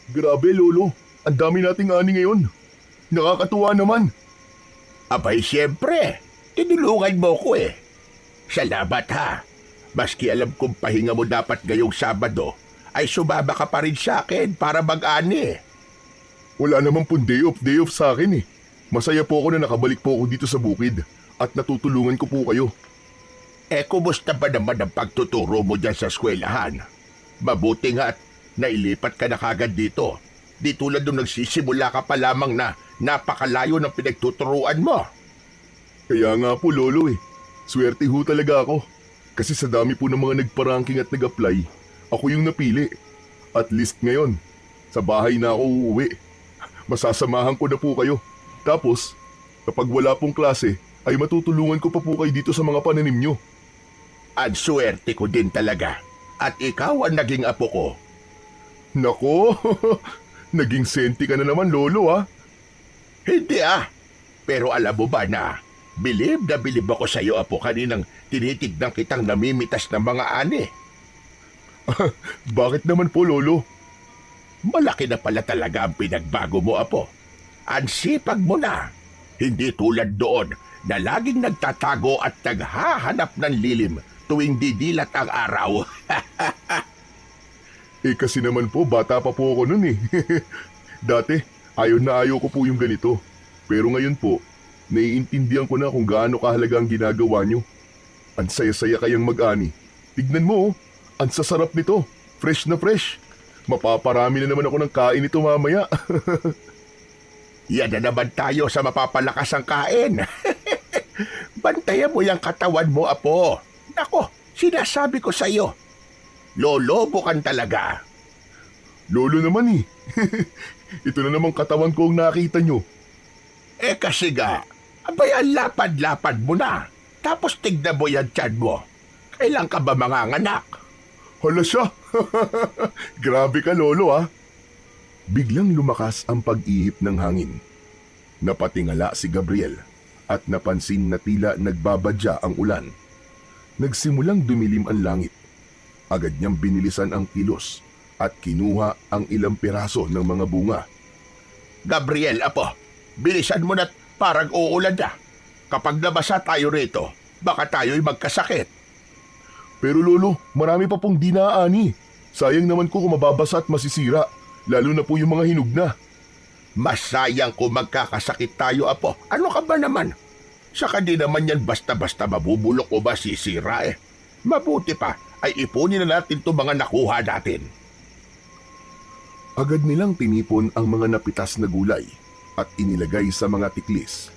Grabe, Lolo. Ang dami nating ani ngayon. Nakakatuwa naman. Abay siyempre, tinulungan mo ko eh. Salamat ha. Maski alam kong pahinga mo dapat ngayong Sabado, ay sumama ka pa rin sa akin para mag-ani. Wala naman pong day off sa akin eh. Masaya po ako na nakabalik po ako dito sa bukid at natutulungan ko po kayo. Kumusta ba naman ang pagtuturo mo dyan sa eskwelahan? Mabuti nga at nailipat ka na kagad dito. Di tulad nung nagsisimula ka pa lamang na napakalayo ng pinagtuturuan mo. Kaya nga po, Lolo eh. Swerte ho talaga ako. Kasi sa dami po ng mga nagpa-ranking at nag-apply, ako yung napili. At least ngayon, sa bahay na ako uuwi. Masasamahan ko na po kayo. Tapos, kapag wala pong klase, ay matutulungan ko pa po kayo dito sa mga pananim nyo. Ang swerte ko din talaga. At ikaw ang naging apo ko. Nako, naging senti ka na naman, Lolo ah. Hindi ah. Pero alam mo ba na bilib ako sa iyo, apo, kaninang tinitignan kitang namimitas ng mga ani. Bakit naman po, Lolo? Malaki na pala talaga ang pinagbago mo, apo. Ang sipag mo na. Hindi tulad doon na laging nagtatago at naghahanap ng lilim tuwing didilat ang araw. Kasi naman po, bata pa po ako nun eh. Dati, ayaw ko po yung ganito. Pero ngayon po, naiintindihan ko na kung gaano kahalaga ang ginagawa nyo. Ang saya-saya kayang mag-ani. Tignan mo, ang sasarap nito. Fresh na fresh. Mapaparami na naman ako ng kain nito mamaya. Yan na naman tayo sa mapapalakas ang kain. Bantayan mo yung katawan mo, apo. Nako, sinasabi ko sa iyo. Lolobo kan talaga. Lolo naman eh. Ito na naman katawan ko ang nakita nyo. Kasi ga, abay ang lapad-lapad mo na. Tapos tignan mo yan tiyan mo. Kailan ka ba manganganak? Hala siya. Grabe ka, Lolo ah. Biglang lumakas ang pag-ihip ng hangin. Napatingala si Gabriel at napansin na tila nagbabadya ang ulan. Nagsimulang dumilim ang langit. Agad niyang binilisan ang kilos at kinuha ang ilang piraso ng mga bunga. Gabriel, apo, bilisan mo na't parang uulan na. Kapag nabasa tayo rito, baka tayo'y magkasakit. Pero Lolo, marami pa pong dinaani. Sayang naman ko kung mababasa at masisira, lalo na po yung mga hinog na. Mas sayang kung magkakasakit tayo, apo. Ano ka ba naman? Saka di naman yan basta-basta mabubulok o masisira eh. Mabuti pa ay ipunin na natin itong mga nakuha natin. Agad nilang tinipon ang mga napitas na gulay at inilagay sa mga tiklis.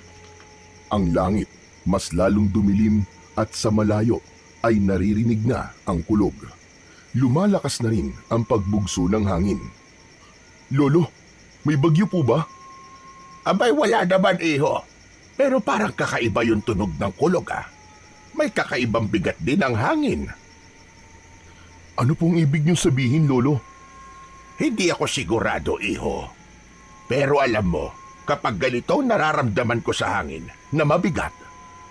Ang langit mas lalong dumilim at sa malayo ay naririnig na ang kulog. Lumalakas na rin ang pagbugso ng hangin. Lolo, may bagyo po ba? Abay wala naman, iho. Pero parang kakaiba yung tunog ng kulog ah. May kakaibang bigat din ang hangin. Ano pong ibig niyong sabihin, Lolo? Hindi ako sigurado, iho. Pero alam mo, kapag ganito nararamdaman ko sa hangin na mabigat,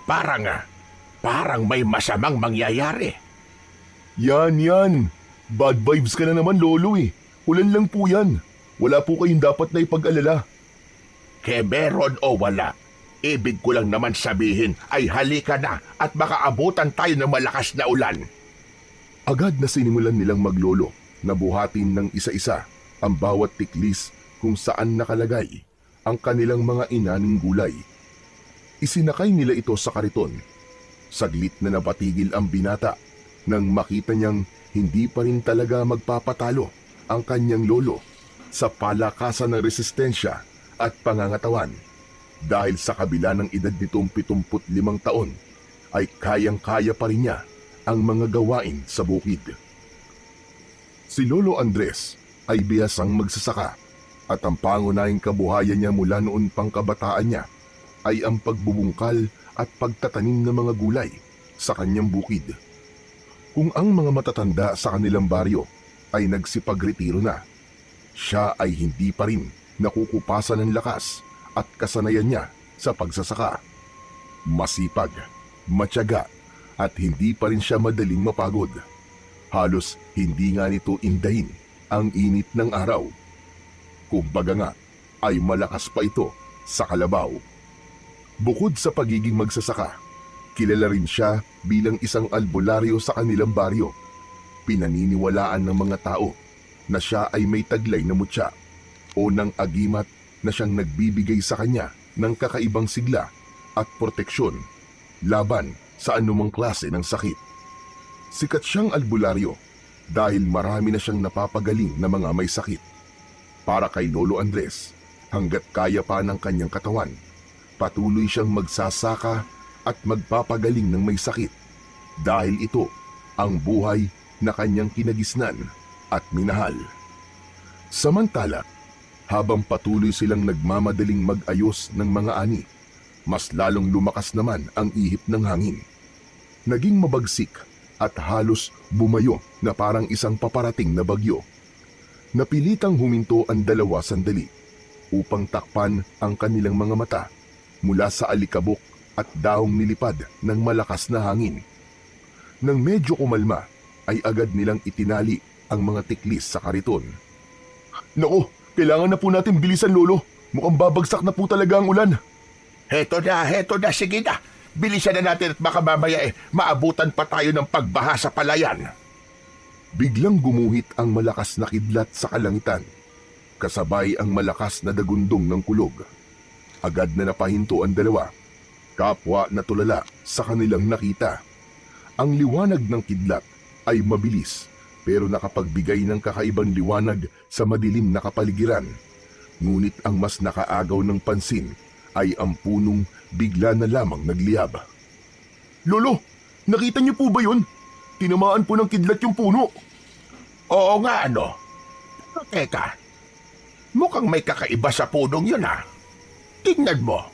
parang may masamang mangyayari. Yan. Bad vibes ka na naman, Lolo eh. Ulan lang po yan. Wala po kayong dapat na ipag-alala. Ke meron o wala, ibig ko lang naman sabihin ay halika na at baka abutan tayo ng malakas na ulan. Agad na sinimulan nilang maglolo na buhatin ng isa-isa ang bawat tiklis kung saan nakalagay ang kanilang mga inaning gulay. Isinakay nila ito sa kariton. Saglit na napatigil ang binata nang makita niyang hindi pa rin talaga magpapatalo ang kanyang lolo sa palakasan ng resistensya at pangangatawan. Dahil sa kabila ng edad nitong 75 taon, ay kayang-kaya pa rin niya ang mga gawain sa bukid. Si Lolo Andres ay bihasang magsasaka at ang pangunahing kabuhayan niya mula noon pang kabataan niya ay ang pagbubungkal at pagtatanim ng mga gulay sa kanyang bukid. Kung ang mga matatanda sa kanilang baryo ay nagsipagretiro na, siya ay hindi pa rin nakukupasan ng lakas at kasanayan niya sa pagsasaka. Masipag, matyaga at hindi pa rin siya madaling mapagod. Halos hindi nga nito indahin ang init ng araw. Kumbaga nga, ay malakas pa ito sa kalabaw. Bukod sa pagiging magsasaka, kilala rin siya bilang isang albularyo sa kanilang baryo. Pinaniniwalaan ng mga tao na siya ay may taglay na mutya o ng agimat na siyang nagbibigay sa kanya ng kakaibang sigla at proteksyon laban sa anumang klase ng sakit. Sikat siyang albularyo dahil marami na siyang napapagaling na mga may sakit. Para kay Lolo Andres, hanggat kaya pa ng kanyang katawan, patuloy siyang magsasaka at magpapagaling ng may sakit dahil ito ang buhay na kanyang kinagisnan at minahal. Samantala, habang patuloy silang nagmamadaling mag-ayos ng mga ani, mas lalong lumakas naman ang ihip ng hangin. Naging mabagsik at halos bumayo na parang isang paparating na bagyo. Napilitang huminto ang dalawa sandali upang takpan ang kanilang mga mata mula sa alikabok at daong nilipad ng malakas na hangin. Nang medyo kumalma, ay agad nilang itinali ang mga tiklis sa kariton. Naku, kailangan na po natin bilisan, Lolo. Mukhang babagsak na po talaga ang ulan. Heto na, sige na. Bilisan na natin at baka mamaya maabutan pa tayo ng pagbaha sa palayan. Biglang gumuhit ang malakas na kidlat sa kalangitan, kasabay ang malakas na dagundong ng kulog. Agad na napahinto ang dalawa, kapwa na tulala sa kanilang nakita. Ang liwanag ng kidlat ay mabilis pero nakapagbigay ng kakaibang liwanag sa madilim na kapaligiran. Ngunit ang mas nakaagaw ng pansin ay ang punong bigla na lamang nagliyab. Lolo, nakita niyo po ba yun? Tinamaan po ng kidlat yung puno. Oo nga, ano? Teka, mukhang may kakaiba sa punong yun, ha? Tingnan mo,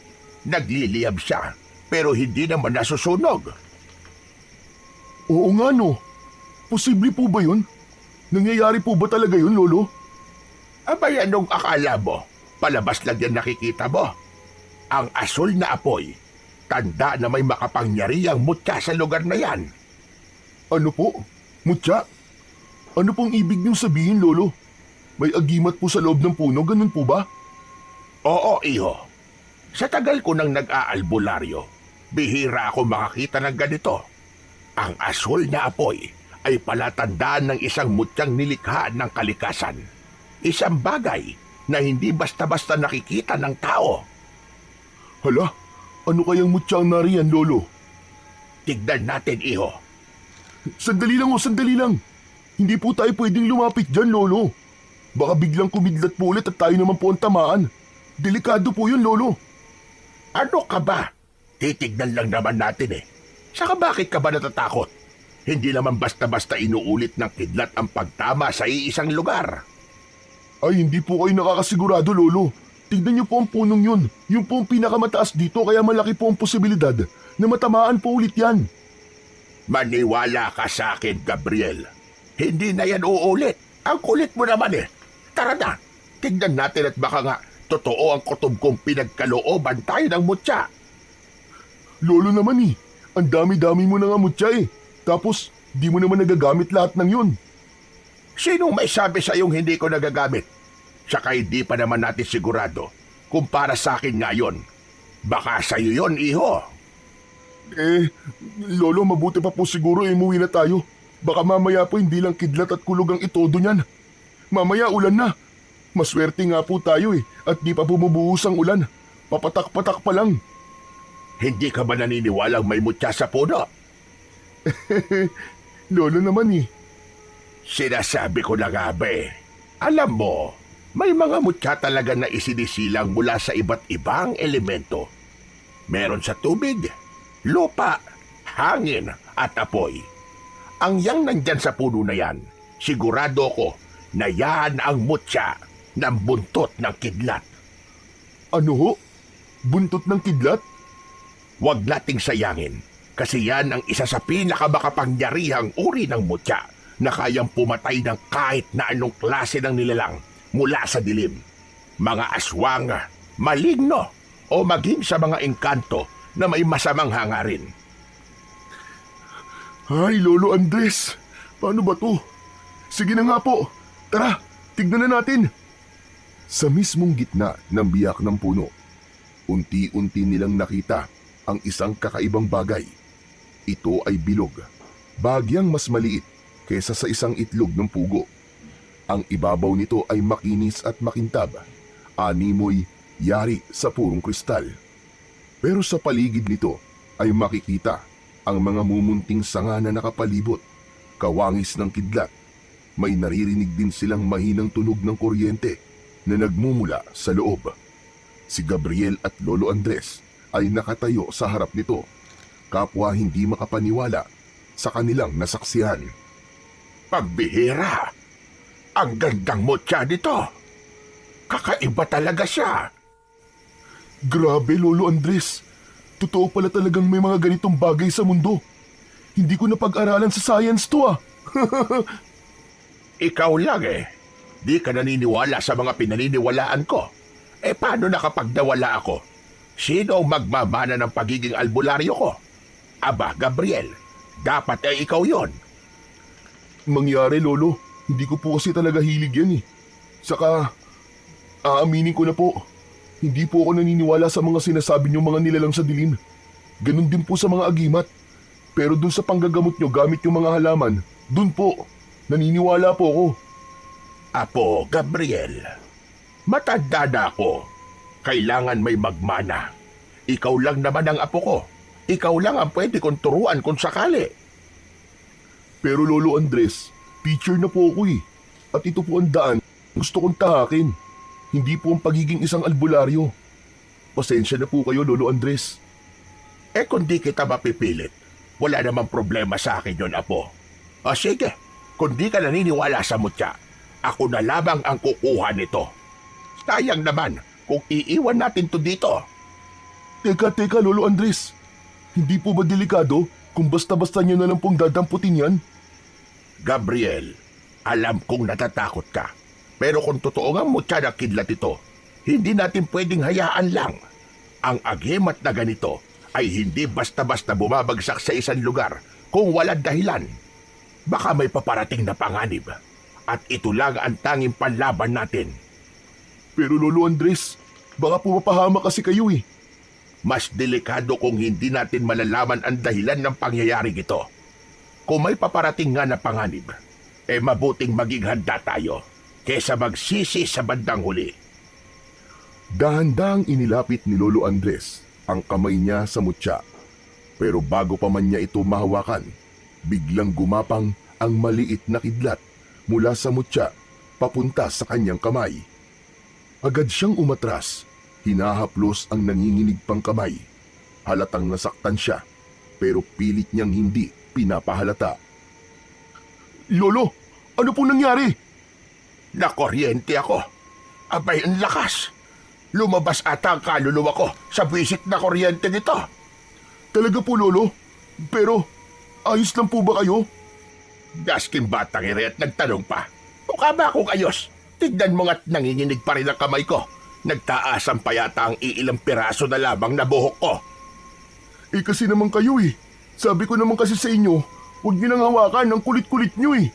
nagliliyab siya, pero hindi naman nasusunog. Oo nga, no. Posible po ba yun? Nangyayari po ba talaga yun, Lolo? Abay, anong akala mo? Palabas lang yan nakikita mo. Ang asul na apoy, tanda na may makapangyarihang mutya sa lugar na yan. Ano po? Mutya? Ano pong ibig niyong sabihin, Lolo? May agimat po sa loob ng puno, ganun po ba? Oo, iho. Sa tagal ko nang nag-aalbularyo, bihira ako makakita ng ganito. Ang asul na apoy ay palatandaan ng isang mutyang nilikha ng kalikasan. Isang bagay na hindi basta-basta nakikita ng tao. Hala, ano kayang mutyang nariyan, Lolo? Tignan natin, iho. Sandali lang. Hindi po tayo pwedeng lumapit dyan, Lolo. Baka biglang kumidlat po ulit at tayo naman po ang tamaan. Delikado po yun, Lolo. Ano ka ba? Titignan lang naman natin. Saka bakit ka ba natatakot? Hindi naman basta-basta inuulit ng kidlat ang pagtama sa iisang lugar. Ay, hindi po kayo nakakasigurado, Lolo. Tignan niyo po ang punong yun. Yung po ang pinakamataas dito kaya malaki po ang posibilidad na matamaan po ulit yan. Maniwala ka sa akin, Gabriel. Hindi na yan uulit. Ang kulit mo naman Tara na, tignan natin at baka nga totoo ang kutob kong pinagkalooban tayo ng mutya. Lolo naman ang dami-dami mo na nga mutya Tapos, di mo naman nagagamit lahat ng yun. Sinong may sabi sa iyong hindi ko nagagamit? Tsaka hindi pa naman natin sigurado kung para sa akin ngayon. Baka sa iyo yon, iho. Lolo, mabuti pa po siguro umuwi na tayo. Baka mamaya po hindi lang kidlat at kulog ang itodo niyan. Mamaya ulan na. Maswerte nga po tayo at di pa bumubuhos ang ulan. Papatak-patak pa lang. Hindi ka ba naniniwalang may mutya sa puno? Lolo naman Sinasabi ko na nga ba Alam mo, may mga mutya talaga na isinisilang mula sa iba't ibang elemento. Meron sa tubig, lupa, hangin at apoy. Ang yang nandyan sa puno na yan, sigurado ko na yan ang mutya ng buntot ng kidlat. Ano ho? Buntot ng kidlat? Huwag nating sayangin kasi yan ang isa sa pinakamakapangyarihang uri ng mutya na kayang pumatay ng kahit na anong klase ng nilalang mula sa dilim. Mga aswang, maligno o maging sa mga engkanto na may masamang hangarin. Ay, Lolo Andres, paano ba to? Sige na nga po, tara, tignan na natin. Sa mismong gitna ng biyak ng puno, unti-unti nilang nakita ang isang kakaibang bagay. Ito ay bilog, bagyang mas maliit kaysa sa isang itlog ng pugo. Ang ibabaw nito ay makinis at makintab, animoy yari sa purong kristal. Pero sa paligid nito ay makikita ang mga mumunting sanga na nakapalibot, kawangis ng kidlat. May naririnig din silang mahinang tunog ng kuryente na nagmumula sa loob. Si Gabriel at Lolo Andres ay nakatayo sa harap nito, kapwa hindi makapaniwala sa kanilang nasaksihan. Pagbihira! Ang gandang mutya nito! Kakaiba talaga siya! Grabe, Lolo Andres. Totoo pala talagang may mga ganitong bagay sa mundo. Hindi ko napag-aralan sa science to ah. Ikaw lang eh. Di ka naniniwala sa mga pinaniniwalaan ko. Paano na kapag nawala ako? Sino ang magmamana ng pagiging albularyo ko? Aba, Gabriel, dapat ay ikaw yon. Mangyari, Lolo. Hindi ko po kasi talaga hilig yan eh. Saka, aaminin ko na po. Hindi po ako naniniwala sa mga sinasabi niyong mga nilalang sa dilim. Ganun din po sa mga agimat. Pero dun sa panggagamot niyo gamit yung mga halaman, dun po, naniniwala po ako. Apo, Gabriel, matanda na ako. Kailangan may magmana. Ikaw lang naman ang apo ko. Ikaw lang ang pwede kong turuan kung sakali. Pero Lolo Andres, teacher na po ako eh. At ito po ang daan gusto kong tahakin. Hindi po ang pagiging isang albularyo. Pasensya na po kayo, Lolo Andres. Kung di kita mapipilit, wala namang problema sa akin yon, apo. O sige, kung di ka naniniwala sa mutya, ako na lamang ang kukuha nito. Sayang naman kung iiwan natin to dito. Teka, Lolo Andres. Hindi po ba delikado kung basta-basta niyo na lang pong dadamputin yan? Gabriel, alam kong natatakot ka. Pero kung totoo nga mutya na kidlat ito, hindi natin pwedeng hayaan lang. Ang agimat na ganito ay hindi basta-basta bumabagsak sa isang lugar kung walang dahilan. Baka may paparating na panganib. At ito lang ang tanging panlaban natin. Pero Lolo Andres, baka pumapahama kasi kayo eh. Mas delikado kung hindi natin malalaman ang dahilan ng pangyayaring ito. Kung may paparating nga na panganib, mabuting maging handa tayo kesa magsisi sa bandang huli. Dahan-dahang inilapit ni Lolo Andres ang kamay niya sa mutya. Pero bago pa man niya ito mahawakan, biglang gumapang ang maliit na kidlat mula sa mutya papunta sa kanyang kamay. Agad siyang umatras, hinahaplos ang nanginginig pang kamay. Halatang nasaktan siya, pero pilit niyang hindi pinapahalata. Lolo, ano pong nangyari? Nakuryente ako. Abay, ang lakas. Lumabas ata ang kaluluwa ko sa bisit na kuryente nito. Talaga po, Lolo? Pero, ayos lang po ba kayo? Gasking batang ire at nagtanong pa. Mukha ba akong ayos? Tignan mo nga't nanginginig pa rin ang kamay ko. Nagtaasan pa yata ang iilang piraso na lamang na buhok ko. Kasi naman kayo eh. Sabi ko naman kasi sa inyo, huwag niyo nang hawakan ang kulit-kulit niyo eh.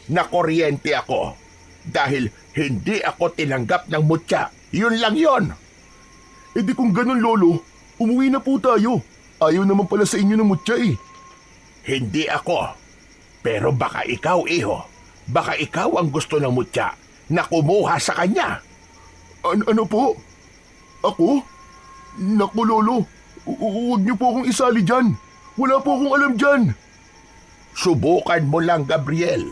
Nakuryente ako dahil hindi ako tinanggap ng mutya. Yun lang yon. Di kung ganun, Lolo, umuwi na po tayo. Ayaw naman pala sa inyo ng mutya eh. Hindi ako. Pero baka ikaw, iho. Baka ikaw ang gusto ng mutya na kumuha sa kanya. Ano po? Ako? Naku, Lolo. Huwag niyo po akong isali dyan. Wala po akong alam dyan. Subukan mo lang, Gabriel.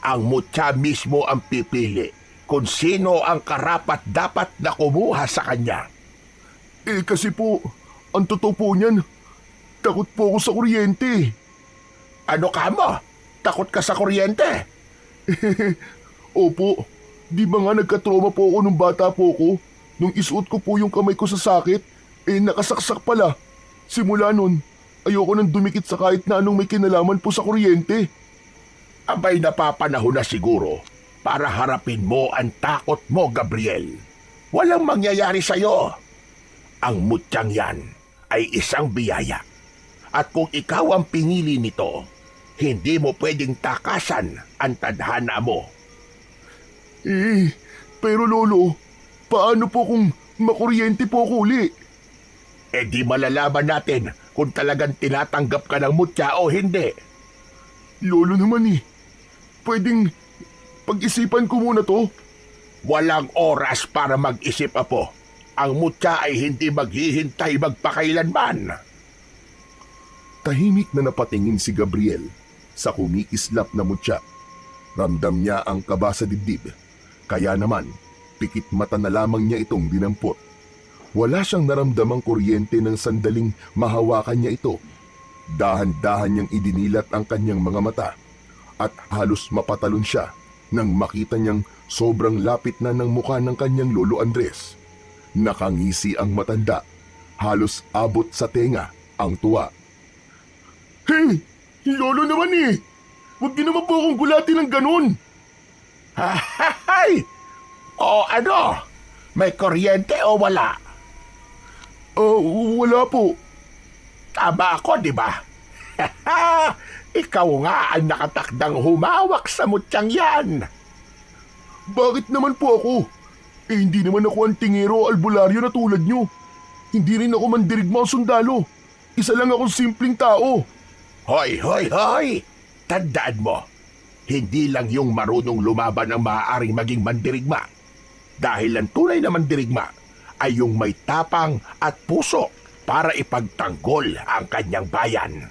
Ang mutya mismo ang pipili kung sino ang karapat-dapat na kumuha sa kanya. Kasi po, ang totoo po niyan, takot po ako sa kuryente. Ano ka mo? Takot ka sa kuryente? Opo, di ba nga nagka-trauma po ako nung bata po ako? Nung isuot ko po yung kamay ko sa sakit, nakasaksak pala. Simula nun, ayoko nang dumikit sa kahit na anong may kinalaman po sa kuryente. Abay, napapanahon na siguro para harapin mo ang takot mo, Gabriel. Walang mangyayari sa'yo. Ang mutyang yan ay isang biyaya. At kung ikaw ang pinili nito, hindi mo pwedeng takasan ang tadhana mo. Pero lolo, paano po kung makuryente po ako uli? Eh di malalaman natin kung talagang tinatanggap ka ng mutya o hindi. Lolo naman eh. Pwedeng pag-isipan ko muna to. Walang oras para mag-isip, apo. Ang mutya ay hindi maghihintay magpakailanman. Tahimik na napatingin si Gabriel sa kumikislap na mutya. Ramdam niya ang kaba sa dibdib. Kaya naman, pikit mata na lamang niya itong dinampot. Wala siyang naramdamang kuryente ng sandaling mahawakan niya ito. Dahan-dahan niyang idinilat ang kanyang mga mata at halos mapatalon siya nang makita niyang sobrang lapit na ng mukha ng kanyang lolo Andres. Nakangisi ang matanda, halos abot sa tenga ang tuwa. Hey! Lolo naman eh! Huwag niyo naman po akong gulatin ng ganun! Hay! O ano? May kuryente o wala? Wala po. Tama ako, di ba? Ikaw nga ang nakatakdang humawak sa mutyang yan. Bakit naman po ako? Hindi naman ako ang tingero o albularyo na tulad nyo. Hindi rin ako mandirigma o sundalo. Isa lang akong simpleng tao. Hoy, hoy, hoy! Tandaan mo, hindi lang yung marunong lumaban ang maaaring maging mandirigma. Dahil ang tunay na mandirigma ay yung may tapang at puso para ipagtanggol ang kanyang bayan.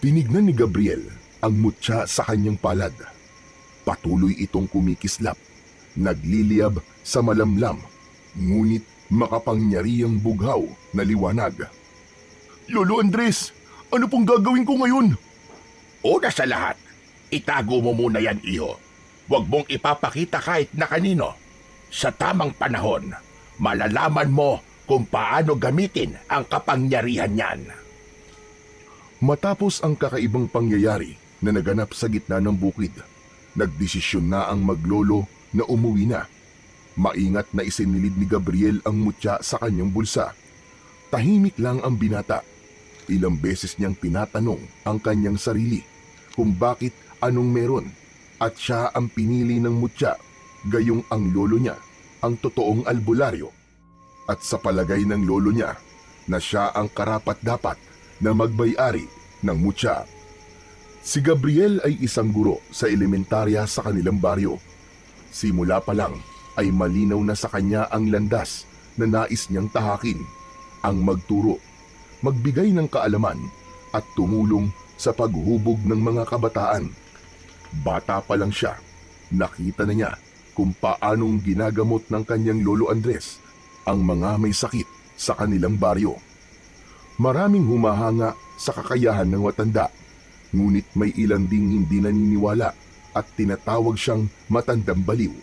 Tinignan ni Gabriel ang mutya sa kanyang palad. Patuloy itong kumikislap, nagliliyab sa malamlam, ngunit makapangyarihang bughaw na liwanag. Lolo Andres, ano pong gagawin ko ngayon? Una sa lahat, itago mo muna yan, iho. Huwag mong ipapakita kahit na kanino. Sa tamang panahon, malalaman mo kung paano gamitin ang kapangyarihan niyan. Matapos ang kakaibang pangyayari na naganap sa gitna ng bukid, nagdesisyon na ang maglolo na umuwi na. Maingat na isinilid ni Gabriel ang mutya sa kanyang bulsa. Tahimik lang ang binata. Ilang beses niyang tinatanong ang kanyang sarili kung bakit anong meron at siya ang pinili ng mutya, gayong ang lolo niya ang totoong albularyo. At sa palagay ng lolo niya na siya ang karapat-dapat na magbayari ng mutya. Si Gabriel ay isang guro sa elementarya sa kanilang baryo. Simula pa lang ay malinaw na sa kanya ang landas na nais niyang tahakin, ang magturo, magbigay ng kaalaman at tumulong sa paghubog ng mga kabataan. Bata pa lang siya, nakita na niya kung paanong ginagamot ng kanyang lolo Andres ang mga may sakit sa kanilang baryo. Maraming humahanga sa kakayahan ng matanda, ngunit may ilan ding hindi naniniwala at tinatawag siyang matandang baliw.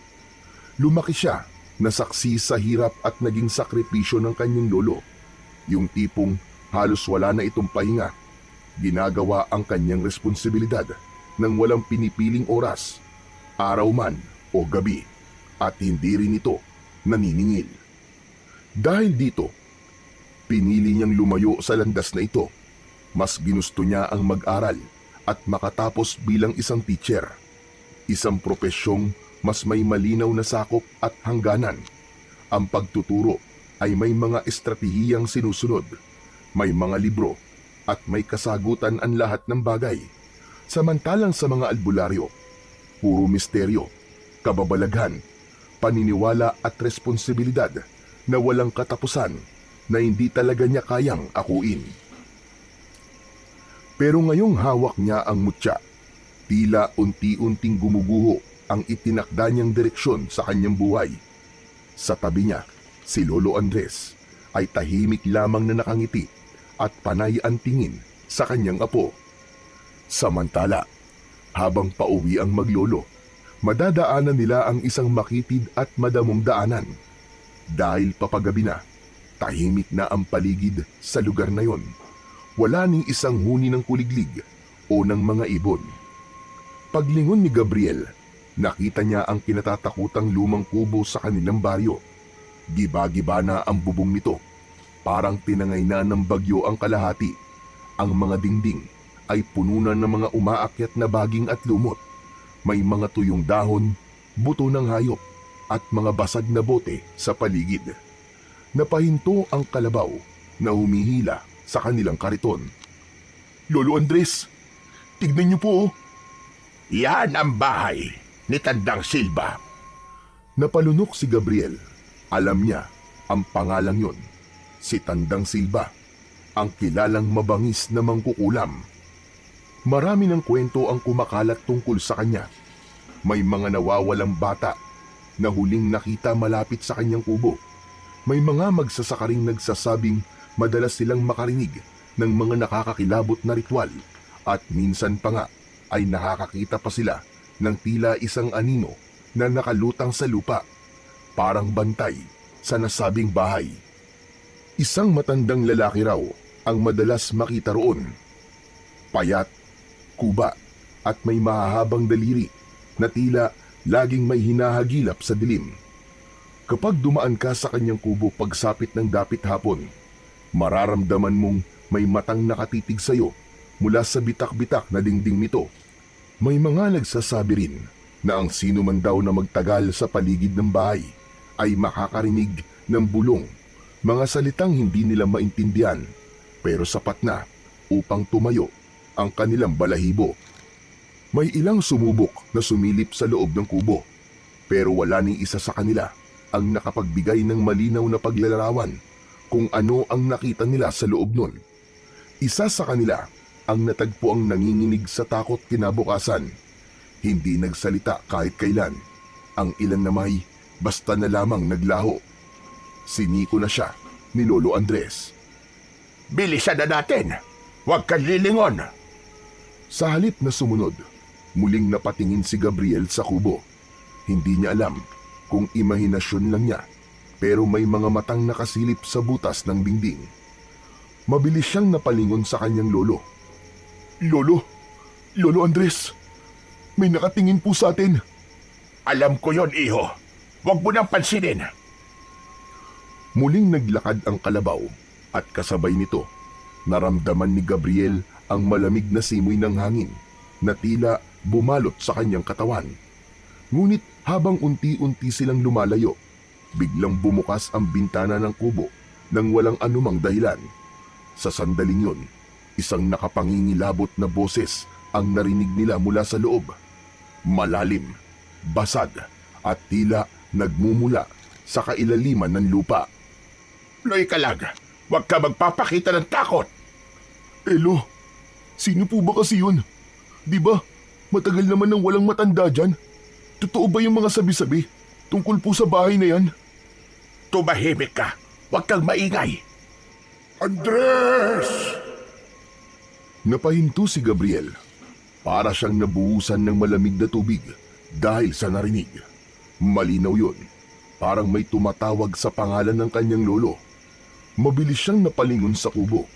Lumaki siya na saksi sa hirap at naging sakripisyo ng kanyang lolo. Yung tipong halos wala na itong pahinga. Ginagawa ang kanyang responsibilidad nang walang pinipiling oras, araw man o gabi, at hindi rin ito naniningil. Dahil dito, pinili niyang lumayo sa landas na ito. Mas ginusto niya ang mag-aral at makatapos bilang isang teacher. Isang propesyong mas may malinaw na sakop at hangganan. Ang pagtuturo ay may mga estratehiyang sinusunod, may mga libro at may kasagutan ang lahat ng bagay. Samantalang sa mga albularyo, puro misteryo, kababalaghan, paniniwala at responsibilidad na walang katapusan na hindi talaga niya kayang akuin. Pero ngayong hawak niya ang mutya, tila unti-unting gumuguho ang itinakda niyang direksyon sa kanyang buhay. Sa tabi niya, si Lolo Andres ay tahimik lamang na nakangiti at panay ang tingin sa kanyang apo. Samantala, habang pauwi ang maglolo, madadaanan nila ang isang makitid at madamong daanan. Dahil papagabi na, tahimik na ang paligid sa lugar na yon. Wala ning isang huni ng kuliglig o ng mga ibon. Paglingon ni Gabriel, nakita niya ang kinatatakutang lumang kubo sa kanilang baryo. Giba-giba na ang bubong nito. Parang tinangay na ng bagyo ang kalahati. Ang mga dingding ay puno na ng mga umaakyat na baging at lumot. May mga tuyong dahon, buto ng hayop, at mga basag na bote sa paligid. Napahinto ang kalabaw na humihila sa kanilang kariton. Lolo Andres, tignan niyo po oh. Yan ang bahay ni Tandang Silva. Napalunok si Gabriel. Alam niya ang pangalang yon. Si Tandang Silva, ang kilalang mabangis na mangkukulam. Marami ng kwento ang kumakalat tungkol sa kanya. May mga nawawalang bata na huling nakita malapit sa kanyang kubo. May mga magsasakaring nagsasabing madalas silang makarinig ng mga nakakakilabot na ritual at minsan pa nga ay nakakakita pa sila ng tila isang anino na nakalutang sa lupa, parang bantay sa nasabing bahay. Isang matandang lalaki raw ang madalas makita roon. Payat, kuba at may mahahabang daliri na tila laging may hinahagilap sa dilim. Kapag dumaan ka sa kanyang kubo pagsapit ng dapit hapon, mararamdaman mong may matang nakatitig sa iyo mula sa bitak-bitak na dingding nito. May mga nagsasabi rin na ang sino man daw na magtagal sa paligid ng bahay ay makakarinig ng bulong, mga salitang hindi nila maintindihan pero sapat na upang tumayo ang kanilang balahibo. May ilang sumubok na sumilip sa loob ng kubo pero wala ni isa sa kanila ang nakapagbigay ng malinaw na paglalarawan kung ano ang nakita nila sa loob nun. Isa sa kanila ang natagpo ang nanginginig sa takot kinabukasan. Hindi nagsalita kahit kailan. Ang ilan na may basta na lamang naglaho. Siniko na siya ni Lolo Andres. Bilisan na natin! Huwag kang lilingon! Sa halip na sumunod, muling napatingin si Gabriel sa kubo. Hindi niya alam kung imahinasyon lang niya, pero may mga matang nakasilip sa butas ng dingding. Mabilis siyang napalingon sa kanyang lolo. Lolo Andres, may nakatingin po sa atin. Alam ko yon, iho. Huwag mo nang pansinin. Muling naglakad ang kalabaw at kasabay nito, naramdaman ni Gabriel ang malamig na simoy ng hangin na tila bumalot sa kanyang katawan. Ngunit habang unti-unti silang lumalayo, biglang bumukas ang bintana ng kubo nang walang anumang dahilan. Sa sandaling yun, isang nakapangingilabot na boses ang narinig nila mula sa loob. Malalim, basag at tila nagmumula sa kailaliman ng lupa. Loy Kalag, huwag ka magpapakita ng takot. Elo, sino po ba kasi yun? Di ba, matagal naman nang walang matanda dyan? Totoo ba yung mga sabi-sabi tungkol po sa bahay na yan? Tumahimik ka, huwag kang maingay. Andres! Napahinto si Gabriel. Para siyang nabuhusan ng malamig na tubig dahil sa narinig. Malinaw yun. Parang may tumatawag sa pangalan ng kanyang lolo. Mabilis siyang napalingon sa kubo.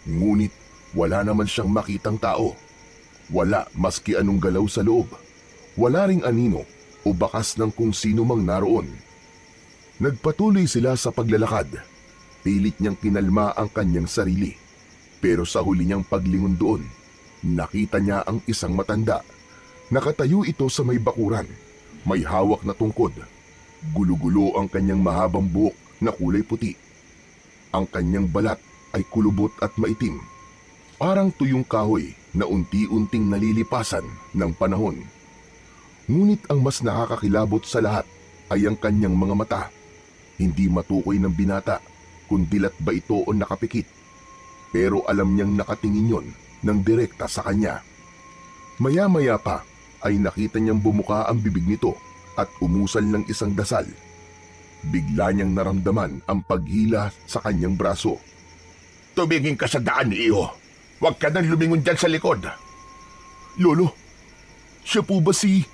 Ngunit wala naman siyang makitang tao. Wala maski anong galaw sa loob. Wala ring anino o bakas ng kung sino mang naroon. Nagpatuloy sila sa paglalakad. Pilit niyang kinalma ang kanyang sarili. Pero sa huli niyang paglingon doon, nakita niya ang isang matanda. Nakatayo ito sa may bakuran. May hawak na tungkod. Gulo-gulo ang kanyang mahabang buhok na kulay puti. Ang kanyang balat ay kulubot at maitim. Parang tuyong kahoy na unti-unting nalilipasan ng panahon. Ngunit ang mas nakakakilabot sa lahat ay ang kanyang mga mata. Hindi matukoy ng binata kung dilat ba ito o nakapikit. Pero alam niyang nakatingin yon ng direkta sa kanya. Maya-maya pa ay nakita niyang bumuka ang bibig nito at umusal ng isang dasal. Bigla niyang naramdaman ang paghila sa kanyang braso. Tumingin ka sa daan, iho. Huwag ka nang lumingon dyan sa likod. Lolo, siya po ba si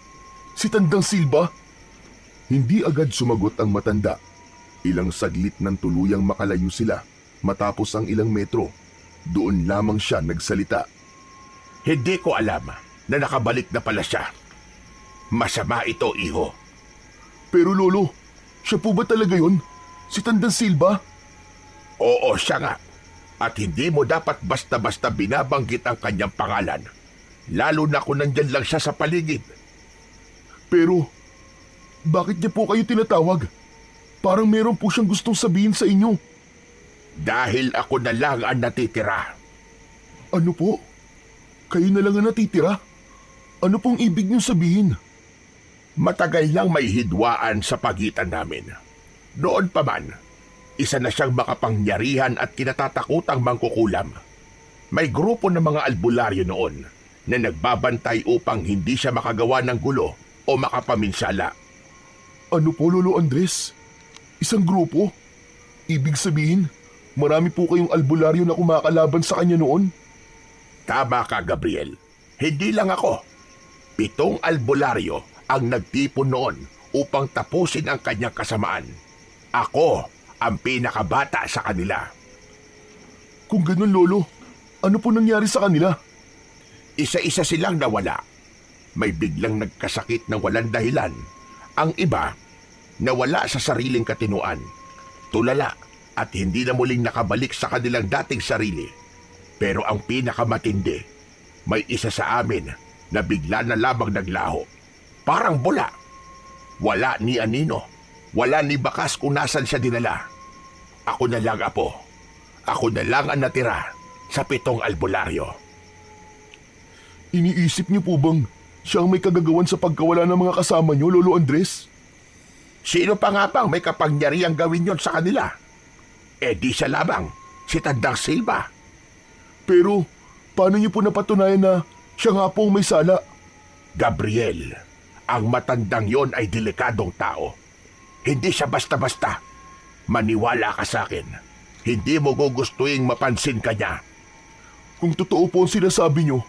Tandang Silva? Hindi agad sumagot ang matanda. Ilang saglit nang tuluyang makalayo sila matapos ang ilang metro. Doon lamang siya nagsalita. Hindi ko alam na nakabalik na pala siya. Masama ito, iho. Pero lolo, siya po ba talaga yun? Si Tandang Silva? Oo, siya nga. At hindi mo dapat basta-basta binabanggit ang kanyang pangalan. Lalo na kung nandyan lang siya sa paligid. Pero, Bakit niya po kayo tinatawag? Parang meron po siyang gustong sabihin sa inyo. Dahil ako na lang ang natitira. Ano po? Kayo na lang ang natitira? Ano pong ibig niyong sabihin? Matagal lang may hidwaan sa pagitan namin. Noon pa man, isa na siyang makapangyarihan at kinatatakutang mangkukulam. May grupo ng mga albularyo noon na nagbabantay upang hindi siya makagawa ng gulo o makapaminsala. Ano po, Lolo Andres? Isang grupo? Ibig sabihin, marami po kayong albularyo na kumakalaban sa kanya noon? Tama ka, Gabriel. Hindi lang ako. 7 albularyo ang nagtipon noon upang tapusin ang kanyang kasamaan. Ako ang pinakabata sa kanila. Kung ganun, Lolo, ano po nangyari sa kanila? Isa-isa silang nawala. May biglang nagkasakit ng walang dahilan. Ang iba, nawala sa sariling katinuan. Tulala at hindi na muling nakabalik sa kanilang dating sarili. Pero ang pinakamatindi, may isa sa amin na bigla na lamang naglaho. Parang bula. Wala ni anino. Wala ni bakas kung nasan siya dinala. Ako na lang, Apo. Ako na lang ang natira sa 7 albularyo. Iniisip niyo po bang siya ang may kagagawan sa pagkawala ng mga kasama niyo, Lolo Andres? Sino pa nga bang may kapangyarihang gawin yon sa kanila? Eh di siya lamang, si Tandang Silva. Pero paano niyo po napatunayan na siya nga po ang may sala? Gabriel, ang matandang yon ay delikadong tao. Hindi siya basta-basta. Maniwala ka sa akin. Hindi mo gugustuhin mapansin ka niya. Kung totoo po ang sinasabi niyo,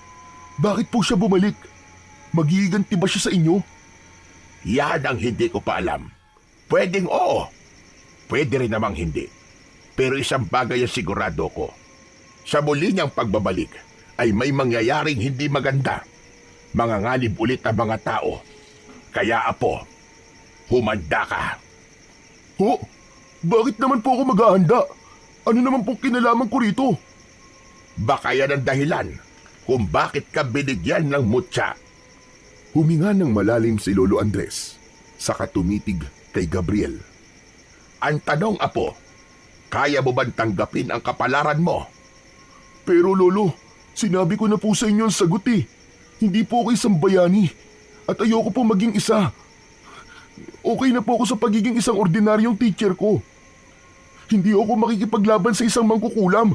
bakit po siya bumalik? Magiganti ba siya sa inyo? Yan ang hindi ko pa alam. Pwedeng oo. Pwede rin namang hindi. Pero isang bagay ang sigurado ko. Sa muli niyang pagbabalik ay may mangyayaring hindi maganda. Manganganib ulit ang mga tao. Kaya, Apo, humanda ka. Ho? Bakit naman po ako maghahanda? Ano naman pong kinalaman ko rito? Baka yan ang dahilan kung bakit ka binigyan ng mutya. Huminga ng malalim si Lolo Andres, saka tumitig kay Gabriel. Ang tanong, Apo, kaya mo bang tanggapin ang kapalaran mo? Pero Lolo, sinabi ko na po sa inyo ang sagot eh. Hindi po ako isang bayani at ayoko po maging isa. Okay na po ako sa pagiging isang ordinaryong teacher ko. Hindi ako makikipaglaban sa isang mangkukulam.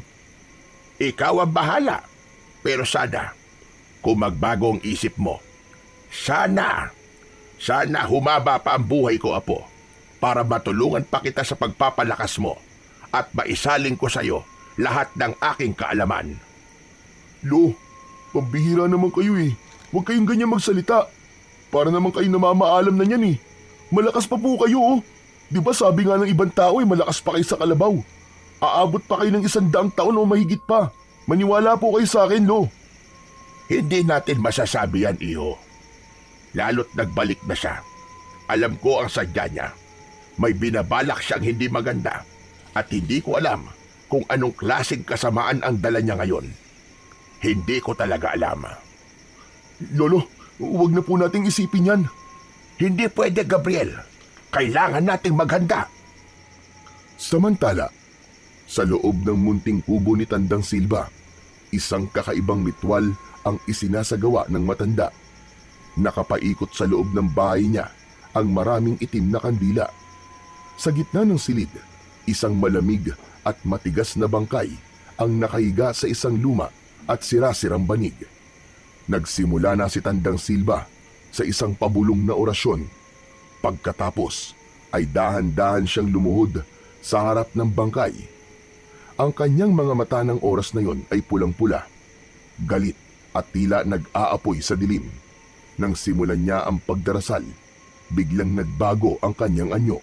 Ikaw ang bahala. Pero sana, kung magbago ang isip mo, sana humaba pa ang buhay ko, Apo, para matulungan pa kita sa pagpapalakas mo at maisaling ko sa iyo lahat ng aking kaalaman. Lo, pambihira naman kayo eh. Huwag kayong ganyan magsalita. Para naman kayo namamaalam na niyan eh. Malakas pa po kayo oh. Di ba sabi nga ng ibang tao eh, malakas pa kayo sa kalabaw. Aabot pa kayo ng 100 taon o mahigit pa. Maniwala po kayo sa akin, Lo. Hindi natin masasabi yan, Iho. Lalo't nagbalik na siya. Alam ko ang sadya niya. May binabalak siyang hindi maganda at hindi ko alam kung anong klaseng kasamaan ang dala niya ngayon. Hindi ko talaga alam. Lolo, huwag na po nating isipin yan. Hindi pwede, Gabriel. Kailangan nating maghanda. Samantala, sa loob ng munting kubo ni Tandang Silva, isang kakaibang mitwal ang isinasagawa ng matanda. Nakapaikot sa loob ng bahay niya ang maraming itim na kandila. Sa gitna ng silid, isang malamig at matigas na bangkay ang nakahiga sa isang luma at sirasirang banig. Nagsimula na si Tandang Silva sa isang pabulong na orasyon. Pagkatapos ay dahan-dahan siyang lumuhod sa harap ng bangkay. Ang kanyang mga mata ng oras na yon ay pulang-pula, galit at tila nag-aapoy sa dilim. Nang simulan niya ang pagdarasal, biglang nagbago ang kanyang anyo.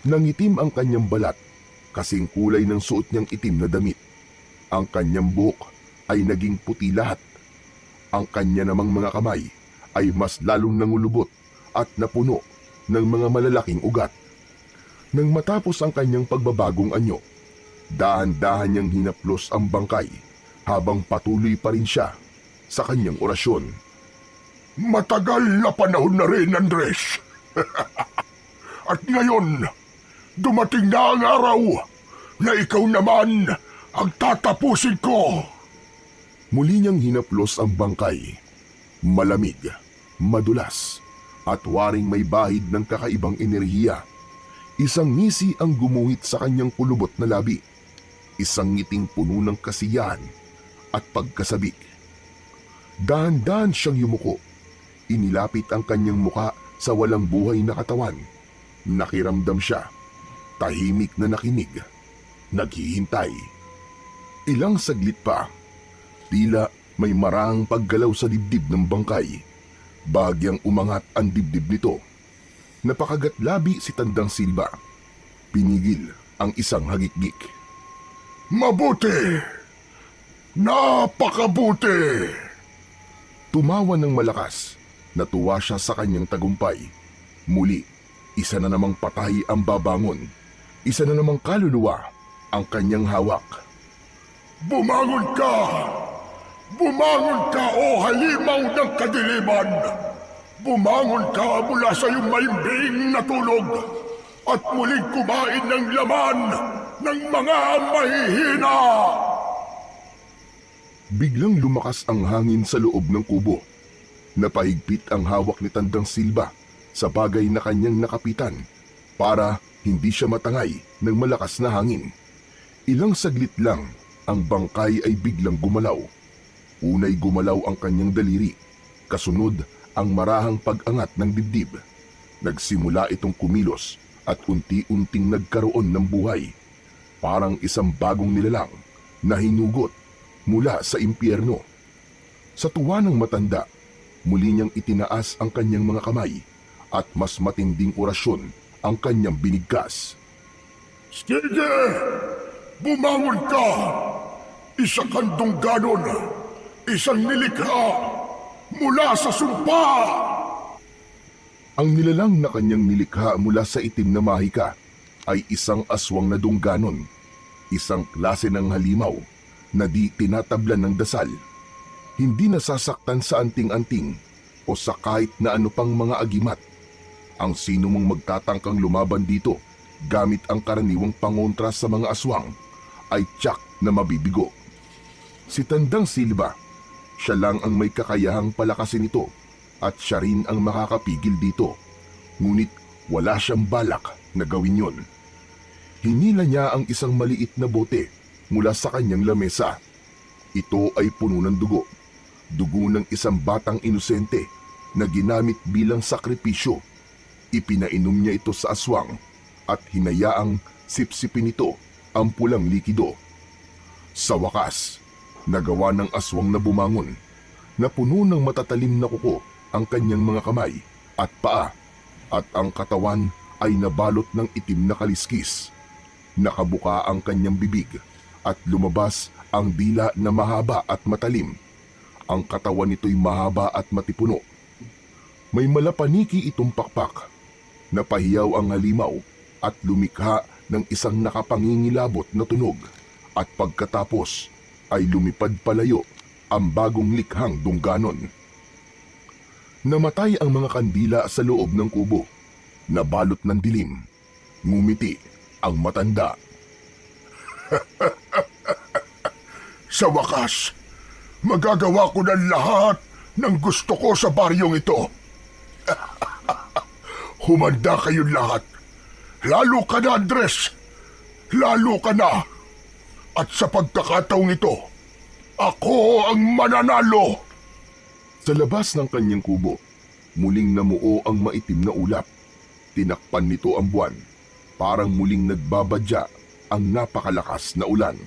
Nangitim ang kanyang balat, kasing kulay ng suot niyang itim na damit. Ang kanyang buhok ay naging puti lahat. Ang kanya namang mga kamay ay mas lalong nangulubot at napuno ng mga malalaking ugat. Nang matapos ang kanyang pagbabagong anyo, dahan-dahan niyang hinaplos ang bangkay habang patuloy pa rin siya sa kanyang orasyon. Matagal na panahon na rin, Andres. At ngayon, dumating na ang araw na ikaw naman ang tatapusin ko. Muli niyang hinaplos ang bangkay. Malamig, madulas, at waring may bahid ng kakaibang enerhiya. Isang ngisi ang gumuhit sa kanyang kulubot na labi. Isang ngiting puno ng kasiyahan at pagkasabik. Dahan-dahan siyang yumuko. Inilapit ang kanyang muka sa walang buhay na katawan. Nakiramdam siya. Tahimik na nakinig. Naghihintay. Ilang saglit pa. Tila may marahang paggalaw sa dibdib ng bangkay. Bahagyang umangat ang dibdib nito. Napakagatlabi si Tandang Silba. Pinigil ang isang hagikgik. Mabuti! Napakabuti! Tumawa ng malakas. Natuwa siya sa kanyang tagumpay. Muli, isa na namang patay ang babangon. Isa na namang kaluluwa ang kanyang hawak. Bumangon ka! Bumangon ka, o halimaw ng kadiliman! Bumangon ka mula sa iyong maimbing na tulog at muling kumain ng laman ng mga mahihina! Biglang lumakas ang hangin sa loob ng kubo. Napahigpit ang hawak ni Tandang Silba sa bagay na kanyang nakapitan para hindi siya matangay ng malakas na hangin. Ilang saglit lang, ang bangkay ay biglang gumalaw. Unay gumalaw ang kanyang daliri, kasunod ang marahang pag-angat ng dibdib. Nagsimula itong kumilos at unti-unting nagkaroon ng buhay. Parang isang bagong nilalang na hinugot mula sa impyerno. Sa tuwa ng matanda, muli niyang itinaas ang kanyang mga kamay at mas matinding orasyon ang kanyang binigkas. Sige! Bumangon ka! Isa kang dungganon! Isang nilikha mula sa sumpa! Ang nilalang na kanyang nilikha mula sa itim na mahika ay isang aswang na dungganon, isang klase ng halimaw na di tinatablan ng dasal, hindi nasasaktan sa anting-anting o sa kahit na ano pang mga agimat. Ang sino mong magtatangkang lumaban dito gamit ang karaniwang pangontra sa mga aswang ay tiyak na mabibigo. Si Tandang Silba, siya lang ang may kakayahang palakasin ito at siya rin ang makakapigil dito. Ngunit wala siyang balak na gawin yon. Hinila niya ang isang maliit na bote mula sa kanyang lamesa. Ito ay puno ng dugo. Dugo ng isang batang inosente na ginamit bilang sakripisyo. Ipinainom niya ito sa aswang at hinayaang sipsipin ito ang pulang likido. Sa wakas, nagawa ng aswang na bumangon, na puno ng matatalim na kuko ang kanyang mga kamay at paa, at ang katawan ay nabalot ng itim na kaliskis. Nakabuka ang kanyang bibig at lumabas ang dila na mahaba at matalim. Ang katawan nito'y mahaba at matipuno. May malapaniki itong pakpak. Napahiyaw ang halimaw at lumikha ng isang nakapangingilabot na tunog, at pagkatapos ay lumipad palayo ang bagong likhang dungganon. Namatay ang mga kandila sa loob ng kubo. Nabalot ng dilim. Ngumiti ang matanda. Sa wakas, magagawa ko ng lahat ng gusto ko sa baryong ito. Humanda kayong lahat. Lalo ka na, Andres. Lalo ka na. At sa pagkakataong ito, ako ang mananalo. Sa labas ng kanyang kubo, muling namuo ang maitim na ulap. Tinakpan nito ang buwan. Parang muling nagbabadya ang napakalakas na ulan.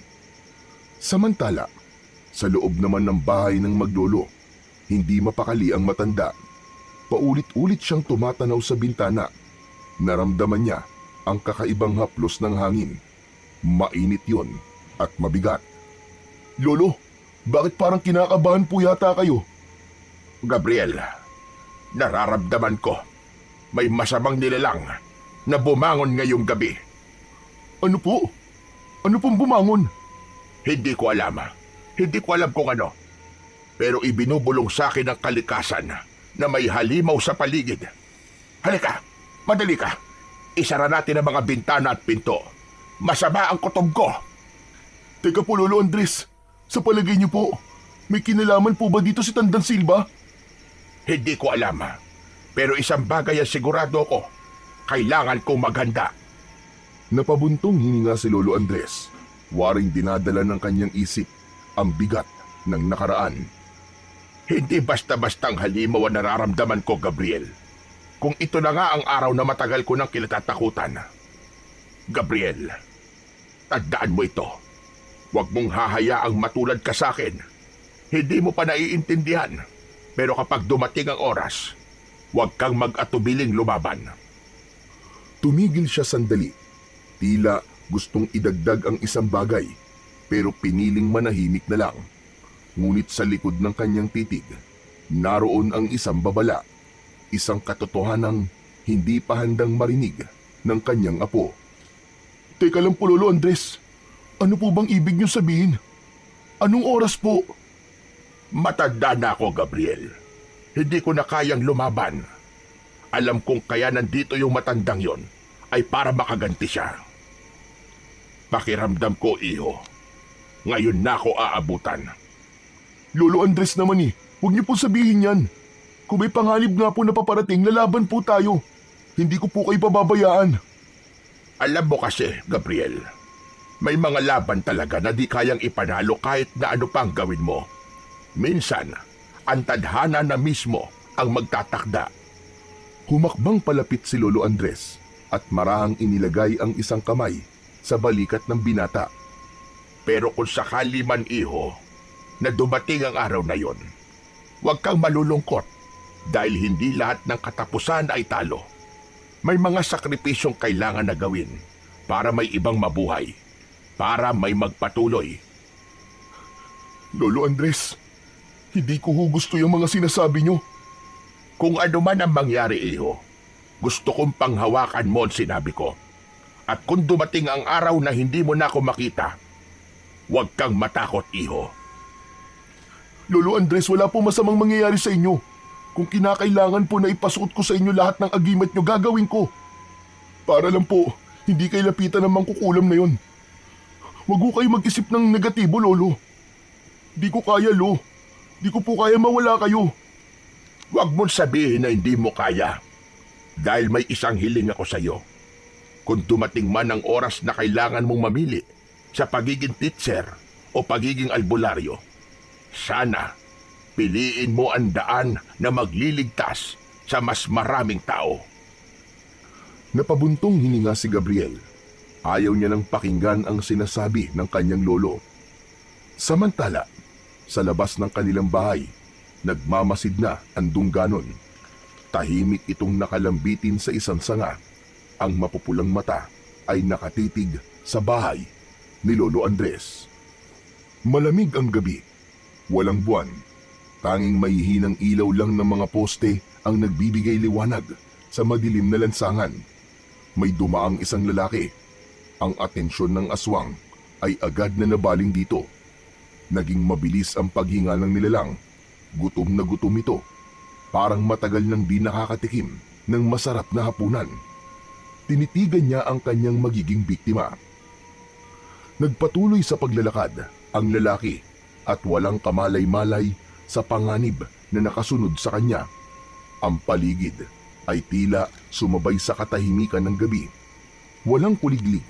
Samantala, sa loob naman ng bahay ng maglolo, hindi mapakali ang matanda. Paulit-ulit siyang tumatanaw sa bintana. Naramdaman niya ang kakaibang haplos ng hangin. Mainit yon at mabigat. Lolo, bakit parang kinakabahan po yata kayo? Gabriel, nararamdaman ko may masamang nilalang na bumangon ngayong gabi. Ano po? Ano pong bumangon? Hindi ko alam. Hindi ko alam kung ano. Pero ibinubulong sa akin ang kalikasan na may halimaw sa paligid. Halika, madali ka. Isara natin ang mga bintana at pinto. Masama ang kutob ko. Teka po, Lolo Andres. Sa palagay niyo po, may kinalaman po ba dito si Tandang Silva? Hindi ko alam. Pero isang bagay ang sigurado ko. Kailangan kong maghanda. Napabuntong hininga si Lolo Andres. Waring dinadala ng kanyang isip ang bigat ng nakaraan. Hindi basta-bastang halimaw ang nararamdaman ko, Gabriel. Kung ito na nga ang araw na matagal ko nang kinatatakutan. Gabriel, tandaan mo ito. Huwag mong hahayaang matulad ka sa akin. Hindi mo pa naiintindihan. Pero kapag dumating ang oras, huwag kang mag-atubiling lumaban. Tumigil siya sandali. Tila gustong idagdag ang isang bagay, pero piniling manahimik na lang. Ngunit sa likod ng kanyang titig, naroon ang isang babala. Isang katotohanang hindi pa handang marinig ng kanyang apo. Teka lang po, Lolo Andres. Ano po bang ibig niyo sabihin? Anong oras po? Matanda na ako, Gabriel. Hindi ko na kayang lumaban. Alam kong kaya nandito yung matandang yon ay para makaganti siya. Pakiramdam ko, iho. Ngayon na ako aabutan. Lolo Andres naman huwag niyo po sabihin yan. Kung may panganib nga po na paparating, lalaban po tayo. Hindi ko po kayo pababayaan. Alam mo kasi, Gabriel, may mga laban talaga na di kayang ipanalo kahit na ano pang gawin mo. Minsan, ang tadhana na mismo ang magtatakda. Humakbang palapit si Lolo Andres at marahang inilagay ang isang kamay sa balikat ng binata. Pero kung sakali man, iho, na dumating ang araw na yon, huwag kang malulungkot dahil hindi lahat ng katapusan ay talo. May mga sakripisyong kailangan na gawin para may ibang mabuhay, para may magpatuloy. Lolo Andres, hindi ko gusto yung mga sinasabi nyo. Kung ano man ang mangyari, iho, gusto kong panghawakan mo ang sinabi ko. At kung dumating ang araw na hindi mo na ako makita, huwag kang matakot, iho. Lolo Andres, wala po masamang mangyayari sa inyo. Kung kinakailangan po na ipasuot ko sa inyo lahat ng agimat nyo, gagawin ko. Para lang po, hindi kayo lapitan ng mangkukulam na yon. Huwag ko kayo mag-isip ng negatibo, Lolo. Di ko kaya, Lo. Di ko po kaya mawala kayo. Huwag mong sabihin na hindi mo kaya. Dahil may isang hiling ako sa iyo. Kung dumating man ang oras na kailangan mong mamili sa pagiging teacher o pagiging albularyo, sana piliin mo ang daan na magliligtas sa mas maraming tao. Napabuntong hininga si Gabriel. Ayaw niya nang pakinggan ang sinasabi ng kanyang lolo. Samantala, sa labas ng kanilang bahay, nagmamasid na ang dungganon. Tahimik itong nakalambitin sa isang sanga. Ang mapupulang mata ay nakatitig sa bahay ni Lolo Andres. Malamig ang gabi. Walang buwan. Tanging mahihinang ilaw lang ng mga poste ang nagbibigay liwanag sa madilim na lansangan. May dumaang isang lalaki. Ang atensyon ng aswang ay agad na nabaling dito. Naging mabilis ang paghinga ng nilalang. Gutom na gutom ito. Parang matagal nang di nakakatikim ng masarap na hapunan. Tinitigan niya ang kanyang magiging biktima. Nagpatuloy sa paglalakad ang lalaki at walang kamalay-malay sa panganib na nakasunod sa kanya. Ang paligid ay tila sumabay sa katahimikan ng gabi. Walang kuliglig,